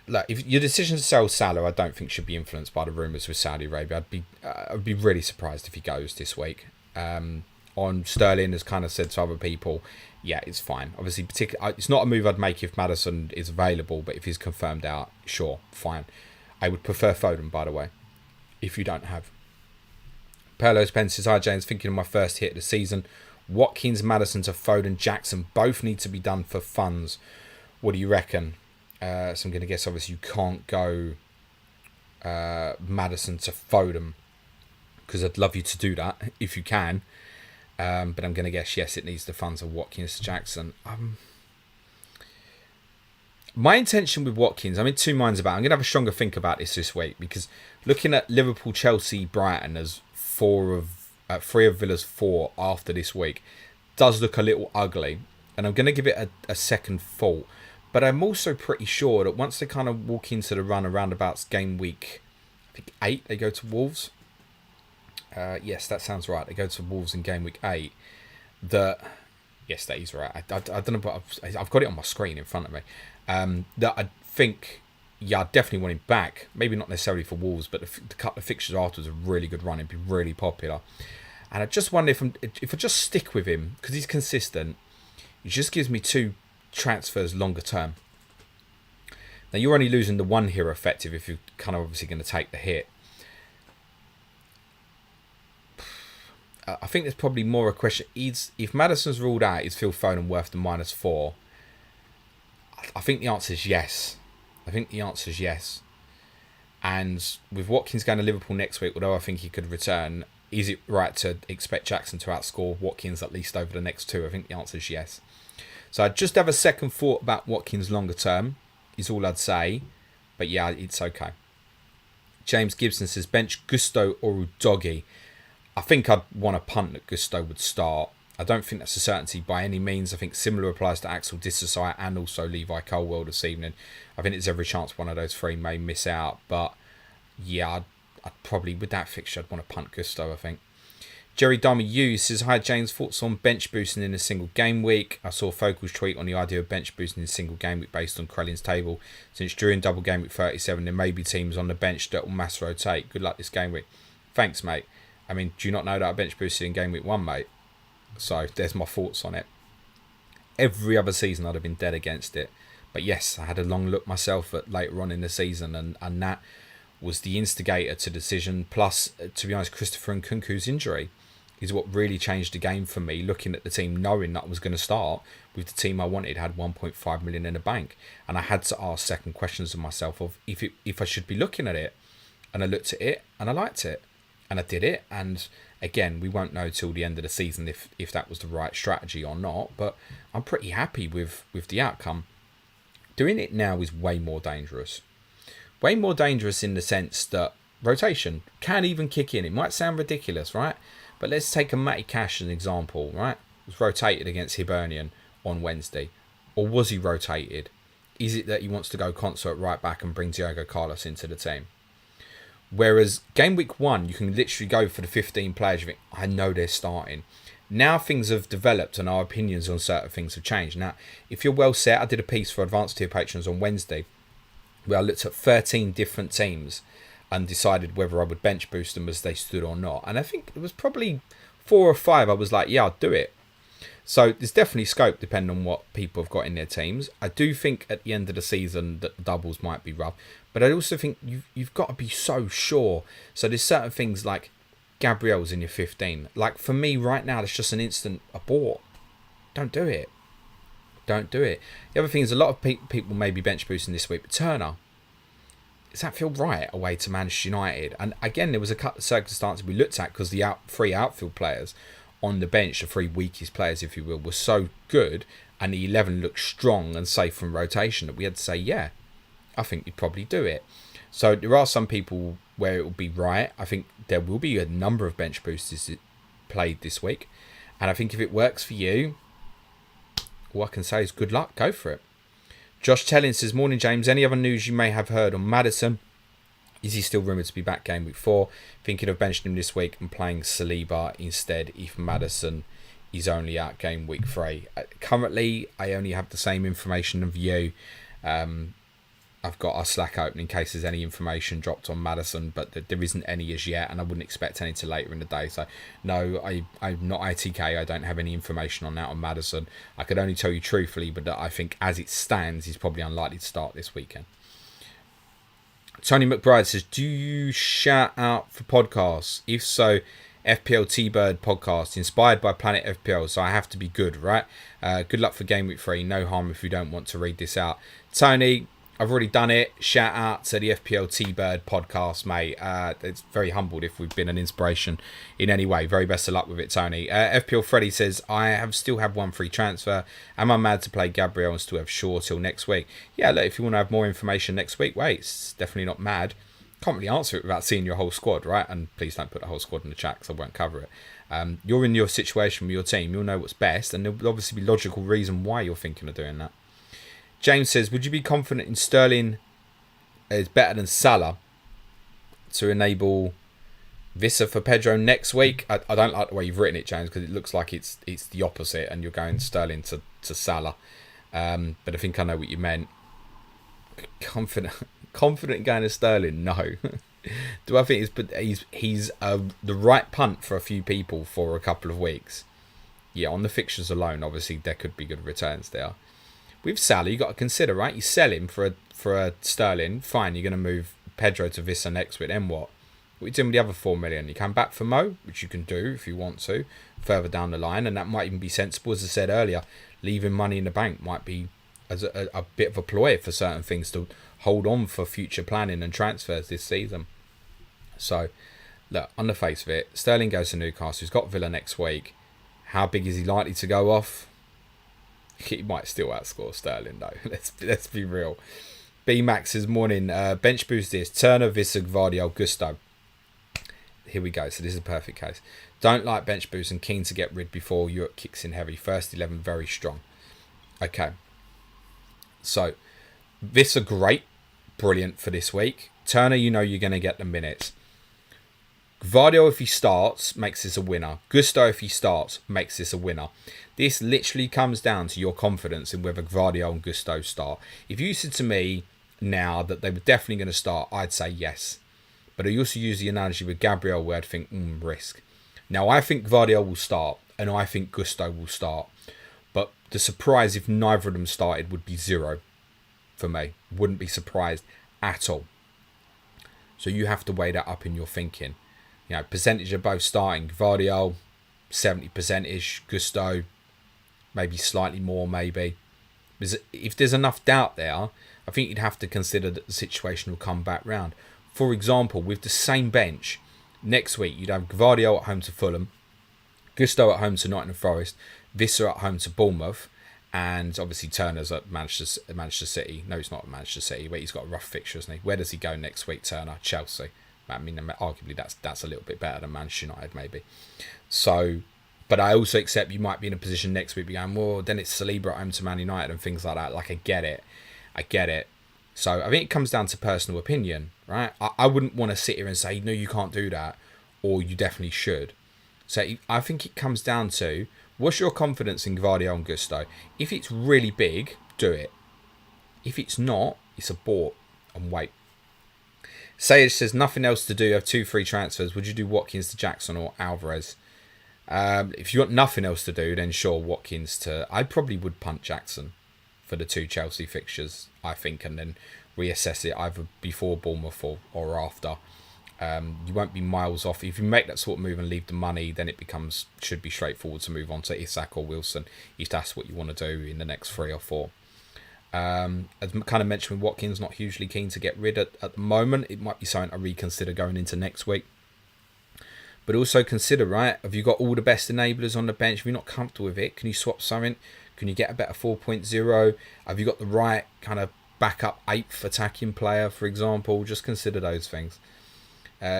look, if your decision to sell Salah, I don't think should be influenced by the rumours with Saudi Arabia. I'd be really surprised if he goes this week. On Sterling, as kind of said to other people, yeah, it's fine. Obviously, it's not a move I'd make if Maddison is available, but if he's confirmed out, sure, fine. I would prefer Foden, by the way, if you don't have. Perlo Spence says, hi James, thinking of my first hit of the season. Watkins, Maddison to Foden, Jackson, both need to be done for funds. What do you reckon? So I'm going to guess, obviously, you can't go Maddison to Foden, because I'd love you to do that, if you can. But I'm going to guess, yes, it needs the funds of Watkins to Jackson. My intention with Watkins, I'm in 2 minds about it. I'm going to have a stronger think about this week, because looking at Liverpool, Chelsea, Brighton as 3 of Villa's 4 after this week does look a little ugly, and I'm going to give it a second thought. But I'm also pretty sure that once they kind of walk into the run around about game week, I think 8, they go to Wolves. Yes, that sounds right. They go to Wolves in game week 8. Yes, that is right. I don't know, but I've got it on my screen in front of me. That I think, yeah, I definitely want him back. Maybe not necessarily for Wolves, but the couple of fixtures afterwards are really good run. It'd be really popular. And I just wonder if I just stick with him, because he's consistent, it just gives me 2 transfers longer term. Now, you're only losing the 1 hero effective if you're kind of obviously going to take the hit. I think there's probably more a question. If Maddison's ruled out, is Phil Foden worth the -4? I think the answer is yes. And with Watkins going to Liverpool next week, although I think he could return, is it right to expect Jackson to outscore Watkins at least over the next 2? I think the answer is yes. So I just have a second thought about Watkins longer term, is all I'd say. But yeah, it's okay. James Gibson says, bench Gusto or Udogie. I think I'd want to punt that Gusto would start. I don't think that's a certainty by any means. I think similar applies to Axel Disasai and also Levi Colwell this evening. I think there's every chance one of those three may miss out. But yeah, I'd probably, with that fixture, I'd want to punt Gusto, I think. Jerry W says, hi James, thoughts on bench boosting in a single game week? I saw Focal's tweet on the idea of bench boosting in a single game week based on Krellin's table. Since during double game week 37, there may be teams on the bench that will mass rotate. Good luck this game week. Thanks, mate. I mean, do you not know that I bench boosted in game week 1, mate? So there's my thoughts on it. Every other season I'd have been dead against it. But yes, I had a long look myself at later on in the season, and that was the instigator to the decision. Plus, to be honest, Christopher Nkunku's injury is what really changed the game for me, looking at the team, knowing that I was going to start with the team I wanted, had 1.5 million in the bank. And I had to ask second questions of myself of if I should be looking at it. And I looked at it and I liked it. And I did it. And again, we won't know till the end of the season if that was the right strategy or not. But I'm pretty happy with the outcome. Doing it now is way more dangerous. Way more dangerous in the sense that rotation can even kick in. It might sound ridiculous, right? But let's take a Matty Cash as an example, right? He was rotated against Hibernian on Wednesday. Or was he rotated? Is it that he wants to go concert right back and bring Diogo Carlos into the team? Whereas game week 1, you can literally go for the 15 players. You think, I know they're starting. Now things have developed and our opinions on certain things have changed. Now, if you're well set, I did a piece for advanced tier patrons on Wednesday where I looked at 13 different teams and decided whether I would bench boost them as they stood or not. And I think it was probably 4 or 5 I was like, yeah, I'll do it. So there's definitely scope depending on what people have got in their teams. I do think at the end of the season that the doubles might be rough. But I also think you've got to be so sure. So there's certain things like Gabriel's in your 15. Like for me right now, it's just an instant abort. Don't do it. Don't do it. The other thing is a lot of people may be bench boosting this week. But Turner, does that feel right away to Manchester United? And again, there was a couple of circumstances we looked at because the three outfield players on the bench, the 3 weakest players, if you will, were so good and the 11 looked strong and safe from rotation that we had to say, yeah, I think you'd probably do it. So there are some people where it will be right. I think there will be a number of bench boosters played this week. And I think if it works for you, all I can say is good luck, go for it. Josh Telling says, morning James, any other news you may have heard on Maddison? Is he still rumoured to be back game week 4? Thinking of benching him this week and playing Saliba instead if Maddison is only out game week 3. Currently, I only have the same information of you. I've got our Slack open in case there's any information dropped on Maddison, but there isn't any as yet, and I wouldn't expect any till later in the day. So, no, I'm not ITK. I don't have any information on that on Maddison. I could only tell you truthfully, but that I think as it stands, he's probably unlikely to start this weekend. Tony McBride says, do you shout out for podcasts? If so, FPL T-Bird podcast, inspired by Planet FPL, so I have to be good, right? Good luck for game week 3. No harm if you don't want to read this out. Tony, I've already done it. Shout out to the FPL T-Bird podcast, mate. It's very humbled if we've been an inspiration in any way. Very best of luck with it, Tony. FPL Freddy says, still have 1 free transfer. Am I mad to play Gabriel and still have Shaw till next week? Yeah, look, if you want to have more information next week, wait, it's definitely not mad. Can't really answer it without seeing your whole squad, right? And please don't put the whole squad in the chat because I won't cover it. You're in your situation with your team. You'll know what's best, and there'll obviously be logical reason why you're thinking of doing that. James says, would you be confident in Sterling is better than Salah to enable Vissa for Pedro next week? I don't like the way you've written it, James, because it looks like it's the opposite and you're going Sterling to Salah. But I think I know what you meant. Confident in going to Sterling? No. Do I think he's the right punt for a few people for a couple of weeks? Yeah, on the fixtures alone, obviously there could be good returns there. With Salah, you got to consider, right? You sell him for a Sterling, fine. You're going to move Pedro to Vissa next week. Then what? What are you doing with the other 4 million? You come back for Mo, which you can do if you want to, further down the line, and that might even be sensible. As I said earlier, leaving money in the bank might be as a bit of a ploy for certain things to hold on for future planning and transfers this season. So, look, on the face of it, Sterling goes to Newcastle. He's got Villa next week. How big is he likely to go off? He might still outscore Sterling, though. Let's be real. B Max is morning. Bench boost this. Turner, Vissig, Vardy, Gusto. Here we go. So this is a perfect case. Don't like bench boost and keen to get rid before Europe kicks in heavy. First 11 very strong. Okay. So Vissig great. Brilliant for this week. Turner, you know you're going to get the minutes. Gvardiol, if he starts, makes this a winner. Gusto, if he starts, makes this a winner. This literally comes down to your confidence in whether Gvardiol and Gusto start. If you said to me now that they were definitely going to start, I'd say yes. But I also use the analogy with Gabriel where I'd think, risk. Now, I think Gvardiol will start, and I think Gusto will start. But the surprise if neither of them started would be 0 for me. Wouldn't be surprised at all. So you have to weigh that up in your thinking. You know, percentage of both starting. Gvardiol, 70%-ish. Gusto, maybe slightly more, maybe. Because if there's enough doubt there, I think you'd have to consider that the situation will come back round. For example, with the same bench, next week you'd have Gvardiol at home to Fulham, Gusto at home to Nottingham Forest, Visser at home to Bournemouth, and obviously Turner's at Manchester City. No, he's not at Manchester City, but he's got a rough fixture, hasn't he? Where does he go next week, Turner? Chelsea. I mean, arguably that's a little bit better than Manchester United, maybe. So, but I also accept you might be in a position next week going, well, then it's Saliba at home to Man United and things like that. Like, I get it. So, I think it comes down to personal opinion, right? I wouldn't want to sit here and say, no, you can't do that, or you definitely should. So, I think it comes down to, what's your confidence in Gvardiol and Gusto? If it's really big, do it. If it's not, it's a bore and wait. Sage says, nothing else to do. Have 2 free transfers. Would you do Watkins to Jackson or Alvarez? If you got nothing else to do, then sure, Watkins to... I probably would punt Jackson for the 2 Chelsea fixtures, I think, and then reassess it either before Bournemouth or after. You won't be miles off. If you make that sort of move and leave the money, then it should be straightforward to move on to Isak or Wilson if that's what you want to do in the next 3 or 4. As kind of mentioned with Watkins, not hugely keen to get rid at the moment. It might be something I reconsider going into next week. But also consider, right, have you got all the best enablers on the bench? If you're not comfortable with it, can you swap something? Can you get a better 4.0? Have you got the right kind of backup 8th attacking player, for example? Just consider those things.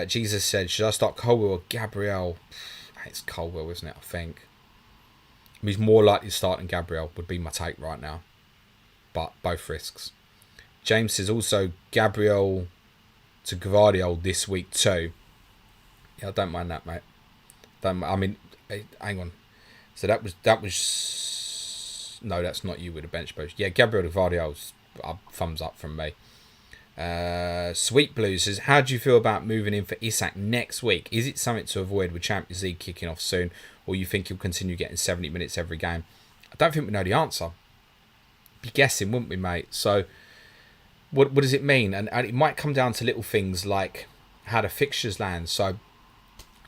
Jesus said, should I start Colwell or Gabriel? It's Colwell, isn't it, I think. He's more likely to start than Gabriel, would be my take right now. But both risks. James says also Gabriel to Gvardiol this week too. Yeah, I don't mind that, mate. Hang on. So that was no, that's not you with a bench post. Yeah, Gabriel to Gvardiol's thumbs up from me. Sweet Blue says, how do you feel about moving in for Isak next week? Is it something to avoid with Champions League kicking off soon, or you think he'll continue getting 70 minutes every game? I don't think we know the answer. Be guessing, wouldn't we, mate? So what does it mean? And it might come down to little things like how the fixtures land. So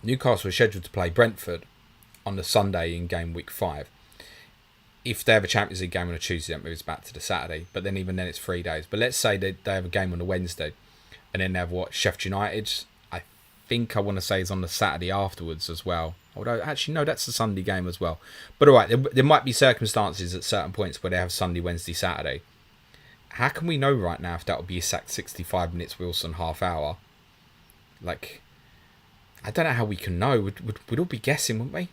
Newcastle are scheduled to play Brentford on the Sunday in game week 5. If they have a Champions League game on a Tuesday, that moves back to the Saturday. But then even then it's 3 days. But let's say they have a game on a Wednesday, and then they have Sheffield United. I think I want to say is on the Saturday afterwards as well. Although, actually, no, that's the Sunday game as well. But all right, there might be circumstances at certain points where they have Sunday, Wednesday, Saturday. How can we know right now if that would be Isak 65 minutes, Wilson half hour? Like, I don't know how we can know. We'd all be guessing, wouldn't we?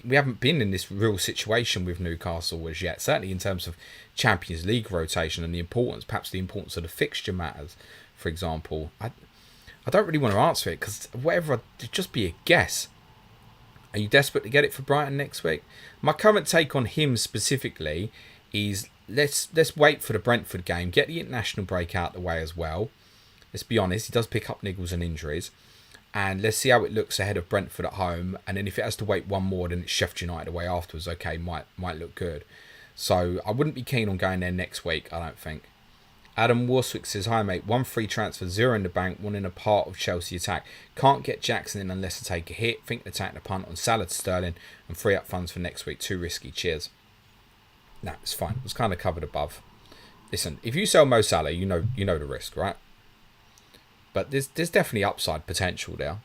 We haven't been in this real situation with Newcastle as yet. Certainly in terms of Champions League rotation and the importance, perhaps the importance of the fixture matters, for example. I don't really want to answer it because it'd just be a guess. Are you desperate to get it for Brighton next week? My current take on him specifically is let's wait for the Brentford game, get the international break out the way as well. Let's be honest, he does pick up niggles and injuries. And let's see how it looks ahead of Brentford at home. And then if it has to wait one more, then it's Sheffield United away afterwards. Okay, might look good. So I wouldn't be keen on going there next week, I don't think. Adam Warswick says, hi mate, 1 free transfer, 0 in the bank, 1 in a part of Chelsea attack. Can't get Jackson in unless I take a hit. Think to take the punt on Salah to Sterling and free up funds for next week. Too risky. Cheers. Nah, it's fine. It was kind of covered above. Listen, if you sell Mo Salah, you know the risk, right? But there's definitely upside potential there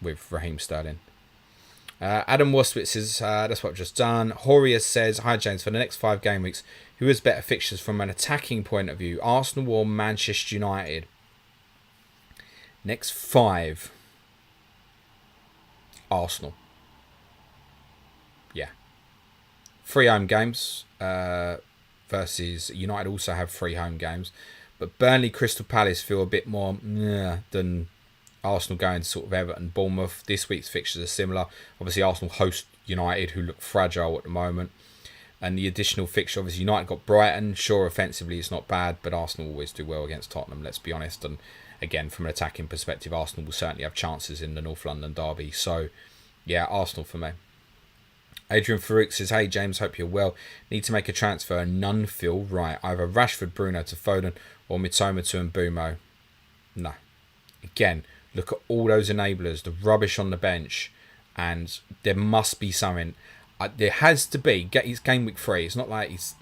with Raheem Sterling. Adam Waswitz says, that's what I've just done. Horia says, hi James, for the next 5 game weeks, who has better fixtures from an attacking point of view, Arsenal or Manchester United? Next 5. Arsenal. Yeah. 3 home games versus United also have 3 home games. But Burnley, Crystal Palace feel a bit more than Arsenal going to sort of Everton, Bournemouth. This week's fixtures are similar. Obviously, Arsenal host United, who look fragile at the moment. And the additional fixture, obviously, United got Brighton. Sure, offensively, it's not bad, but Arsenal always do well against Tottenham, let's be honest. And again, from an attacking perspective, Arsenal will certainly have chances in the North London derby. So, yeah, Arsenal for me. Adrian Farouk says, hey James, hope you're well. Need to make a transfer, none feel right. Either Rashford, Bruno to Foden or Mitoma to Mbumo. No. Again, look at all those enablers, the rubbish on the bench, and there must be something. There has to be. It's game week 3. It's not like it's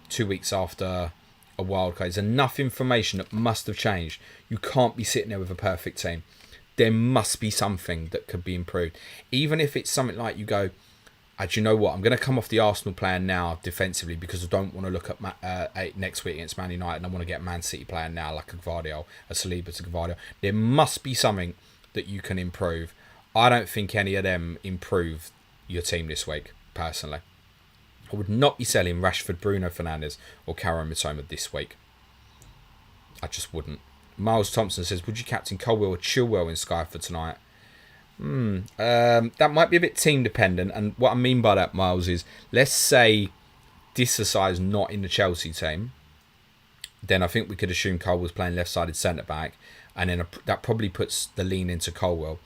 2 weeks after a wild card. There's enough information that must have changed. You can't be sitting there with a perfect team. There must be something that could be improved. Even if it's something like you go, do you know what? I'm going to come off the Arsenal plan now defensively because I don't want to look at next week against Man United and I want to get Man City playing now like a Gvardiol, a Saliba to Gvardiol. There must be something that you can improve. I don't think any of them improve your team this week, personally. I would not be selling Rashford, Bruno Fernandes or Karen Mitoma this week. I just wouldn't. Miles Thompson says, would you captain Colwell or Chilwell in Sky for tonight? That might be a bit team dependent, and what I mean by that, Miles, is let's say Disasai is not in the Chelsea team, then I think we could assume Colwell's playing left-sided centre-back, and then that probably puts the lean into Colwell.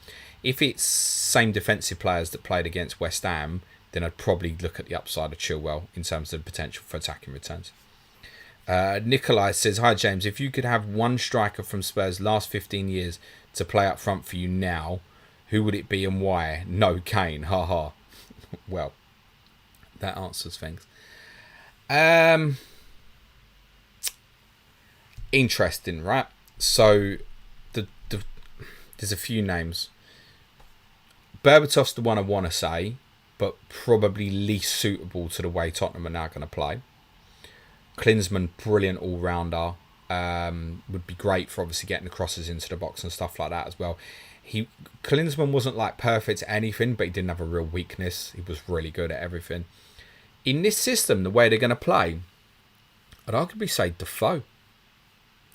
If it's same defensive players that played against West Ham, then I'd probably look at the upside of Chilwell in terms of the potential for attacking returns. Nikolai says, hi James, if you could have one striker from Spurs last 15 years to play up front for you now, who would it be and why? No, Kane. Ha ha. Well, that answers things. Interesting, right? So, there's a few names. Berbatov's the one I want to say, but probably least suitable to the way Tottenham are now going to play. Klinsmann, brilliant all-rounder. Would be great for obviously getting the crosses into the box and stuff like that as well. Klinsmann wasn't like perfect at anything, but he didn't have a real weakness. He was really good at everything. In this system, the way they're going to play, I'd arguably say Defoe.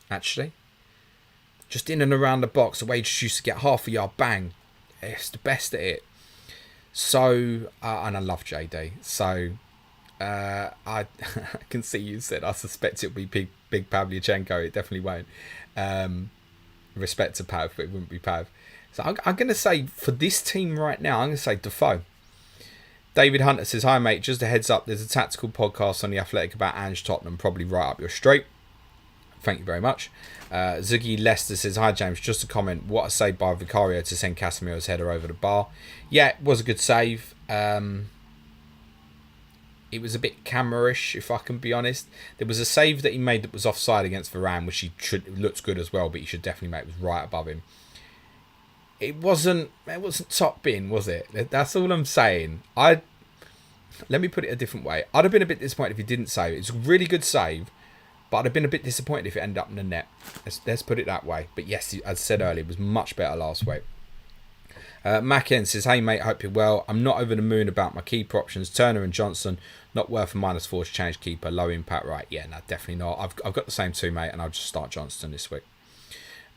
Actually, just in and around the box, the way he just used to get half a yard, bang. It's the best at it. So, and I love JD. So, I can see you said I suspect it'll be big Pavlyuchenko. It definitely won't. Respect to Pav, but it wouldn't be Pav. So I'm going to say, for this team right now, I'm going to say Defoe. David Hunter says, hi mate, just a heads up, there's a tactical podcast on The Athletic about Ange Tottenham, probably right up your street. Thank you very much. Ziggy Lester says, hi James, just a comment, what a save by Vicario to send Casemiro's header over the bar. Yeah, it was a good save. It was a bit camera-ish, if I can be honest. There was a save that he made that was offside against Varane, which looks good as well, but he should definitely make. It was right above him. It wasn't top bin, was it? That's all I'm saying. Let me put it a different way. I'd have been a bit disappointed if he didn't save it. It's a really good save, but I'd have been a bit disappointed if it ended up in the net. Let's put it that way. But yes, as I said earlier, it was much better last week. Macken says, hey mate, hope you're well. I'm not over the moon about my keeper options. Turner and Johnson, not worth a -4 to change keeper. Low impact, right? Yeah, no, definitely not. I've got the same two, mate, and I'll just start Johnston this week.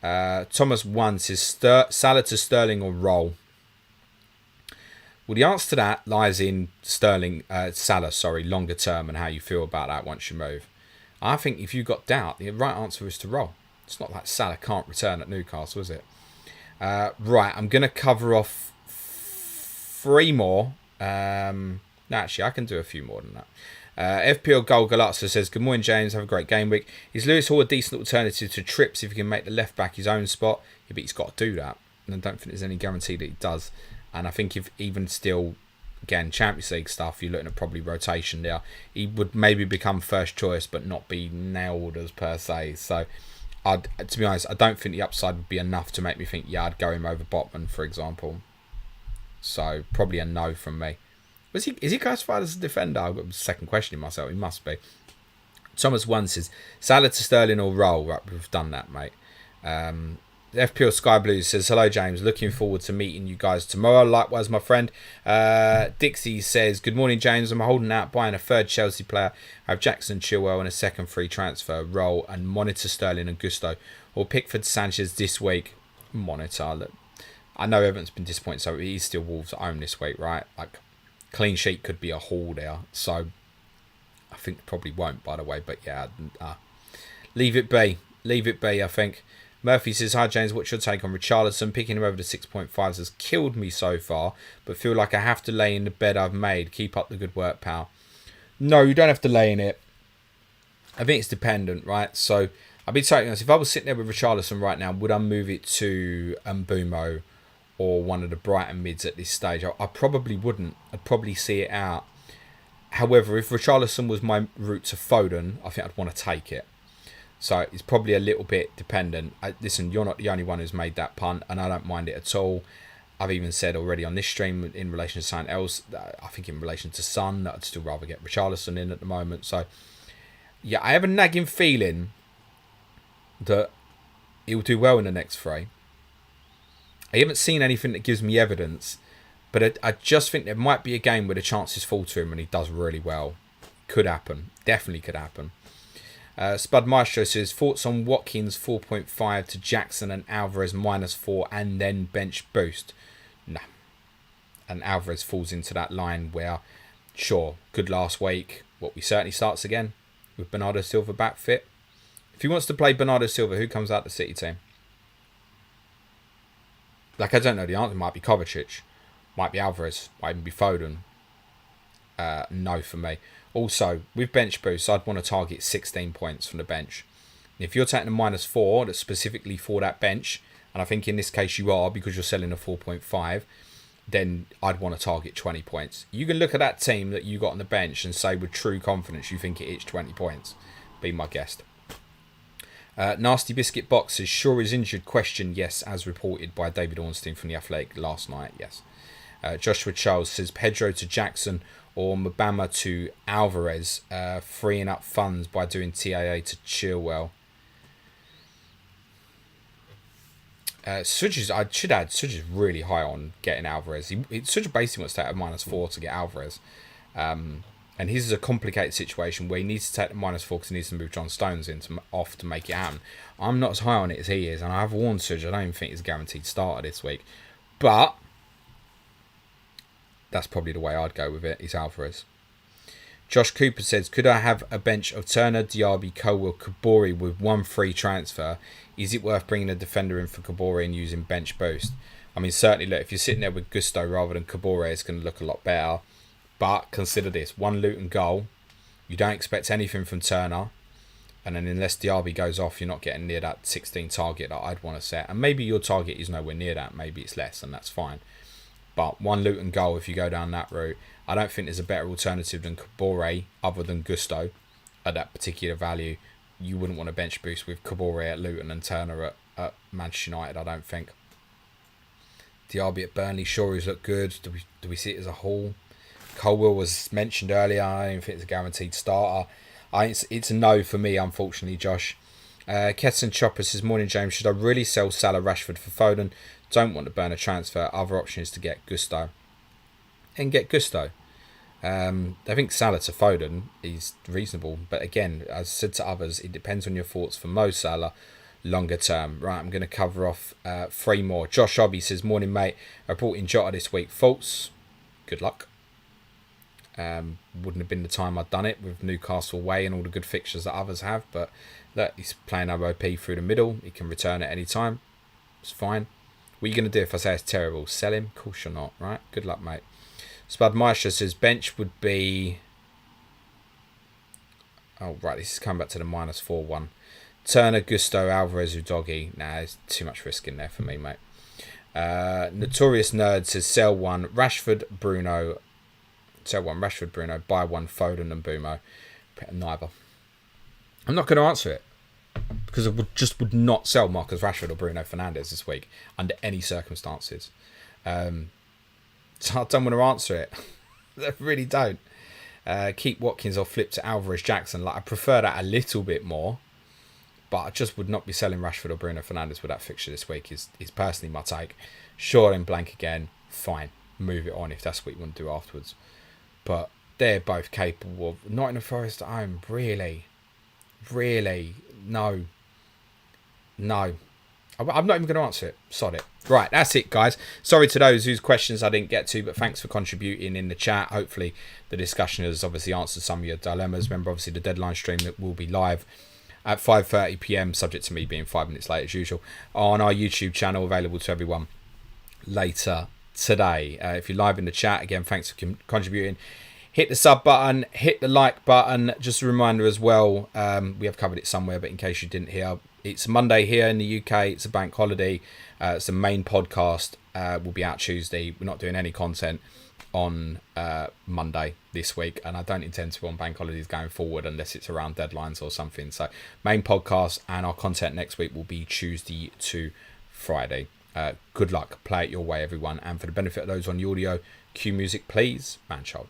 Thomas 1 says, Salah to Sterling or Roll? Well, the answer to that lies in Salah, longer term, and how you feel about that once you move. I think if you've got doubt, the right answer is to Roll. It's not like Salah can't return at Newcastle, is it? Right, I'm going to cover off 3 more. No, actually, I can do a few more than FPL Goal Galazzo says, good morning, James. Have a great game week. Is Lewis Hall a decent alternative to Trips if he can make the left back his own spot? Yeah, but he's got to do that. And I don't think there's any guarantee that he does. And I think if even still, again, Champions League stuff, you're looking at probably rotation there. He would maybe become first choice, but not be nailed as per se. So, to be honest, I don't think the upside would be enough to make me think, yeah, I'd go him over Botman, for example. So, probably a no from me. Is he classified as a defender? I've got a second question myself. He must be. Thomas One says, Salah to Sterling or Roll? Right, we've done that, mate. FPL Sky Blue says, hello, James. Looking forward to meeting you guys tomorrow. Likewise, my friend. Dixie says, good morning, James. I'm holding out buying a third Chelsea player. I have Jackson, Chilwell and a second free transfer. Roll and monitor Sterling and Gusto. Or Pickford Sanchez this week. Monitor. Look, I know Everton's been disappointed, so he's still Wolves at home this week, right? Like, clean sheet could be a haul there, so I think probably won't, by the way. But yeah, leave it be. Leave it be, I think. Murphy says, hi James, what's your take on Richarlison? Picking him over the 6.5s has killed me so far, but feel like I have to lay in the bed I've made. Keep up the good work, pal. No, you don't have to lay in it. I think it's dependent, right? So I'll be totally honest, if I was sitting there with Richarlison right now, would I move it to Mbumo or one of the Brighton mids at this stage? I probably wouldn't. I'd probably see it out. However, if Richarlison was my route to Foden, I think I'd want to take it. So it's probably a little bit dependent. Listen, you're not the only one who's made that punt, and I don't mind it at all. I've even said already on this stream in relation to something else, I think in relation to Son, that I'd still rather get Richarlison in at the moment. So, yeah, I have a nagging feeling that he'll do well in the next three. I haven't seen anything that gives me evidence, but I just think there might be a game where the chances fall to him and he does really well. Could happen. Definitely could happen. Spud Maestro says, thoughts on Watkins 4.5 to Jackson and Alvarez -4 and then bench boost? No. And Alvarez falls into that line where, sure, good last week. He certainly starts again with Bernardo Silva back fit. If he wants to play Bernardo Silva, who comes out the City team? Like, I don't know the answer. It might be Kovacic. Might be Alvarez. Might even be Foden. No for me. Also, with bench boosts, I'd want to target 16 points from the bench. If you're taking a -4 that's specifically for that bench, and I think in this case you are because you're selling a 4.5, then I'd want to target 20 points. You can look at that team that you got on the bench and say with true confidence you think it hits 20 points. Be my guest. Nasty Biscuit Box says, sure is injured? Question, yes, as reported by David Ornstein from The Athletic last night, yes. Joshua Charles says, Pedro to Jackson or Mbama to Alvarez, freeing up funds by doing TAA to Chilwell. Suj is really high on getting Alvarez. Suj basically wants to take a -4 to get Alvarez. And his is a complicated situation where he needs to take the -4 because he needs to move John Stones off to make it happen. I'm not as high on it as he is, and I have warned Suj, I don't even think he's a guaranteed starter this week. But that's probably the way I'd go with it, is Alvarez. Josh Cooper says, could I have a bench of Turner, Diaby, Colwill, Kabori with one free transfer? Is it worth bringing a defender in for Kabori and using bench boost? I mean, certainly, look, if you're sitting there with Gusto rather than Kabori, it's going to look a lot better. But consider this, one Luton goal. You don't expect anything from Turner. And then unless Diaby goes off, you're not getting near that 16 target that I'd want to set. And maybe your target is nowhere near that. Maybe it's less, and that's fine. But one Luton goal, if you go down that route, I don't think there's a better alternative than Kabore other than Gusto at that particular value. You wouldn't want to bench boost with Kabore at Luton and Turner at Manchester United, I don't think. Diaby at Burnley, sure he's looked good. Do we see it as a haul? Colwill was mentioned earlier. I don't think it's a guaranteed starter. It's a no for me, unfortunately, Josh. Ketson Chopper says, morning, James. Should I really sell Salah, Rashford for Foden? Don't want to burn a transfer. Other option is to get Gusto. And get Gusto. I think Salah to Foden is reasonable. But again, as I said to others, it depends on your thoughts for Mo Salah longer term. Right, I'm going to cover off 3 more. Josh Obby says, morning, mate. I brought in Jota this week. False. Good luck. Wouldn't have been the time I'd done it with Newcastle away and all the good fixtures that others have. But look, he's playing OOP through the middle. He can return at any time. It's fine. What are you going to do if I say it's terrible? Sell him? Of course you're not, right? Good luck, mate. Spud Maestro says bench would be Oh, right, this is coming back to the -4 one. Turner, Gusto, Alvarez, Udogi. Nah, there's too much risk in there for me, mate. Notorious Nerd says sell one. Rashford, Bruno. Sell one. Rashford, Bruno. Buy one. Foden and Bumo. Neither. I'm not going to answer it because I would not sell Marcus Rashford or Bruno Fernandes this week under any circumstances. So I don't want to answer it. I really don't. Keep Watkins or flip to Alvarez Jackson. Like, I prefer that a little bit more. But I just would not be selling Rashford or Bruno Fernandes with that fixture this week is personally my take. Sure, in blank again, fine. Move it on if that's what you want to do afterwards. But they're both capable of Nottingham Forest at home. Really? No. I'm not even going to answer it. Sod it. Right, that's it, guys. Sorry to those whose questions I didn't get to, but thanks for contributing in the chat. Hopefully the discussion has obviously answered some of your dilemmas. Remember, obviously, the deadline stream that will be live at 5:30 p.m, subject to me being 5 minutes late as usual, on our YouTube channel, available to everyone later today. If you're live in the chat, again, thanks for contributing. Hit the sub button, hit the like button. Just a reminder as well, we have covered it somewhere, but in case you didn't hear, it's Monday here in the UK. It's a bank holiday. It's the main podcast will be out Tuesday. We're not doing any content on Monday this week, and I don't intend to on bank holidays going forward unless it's around deadlines or something. So main podcast and our content next week will be Tuesday to Friday. Good luck, play it your way, everyone, and for the benefit of those on the audio, cue music please, man child.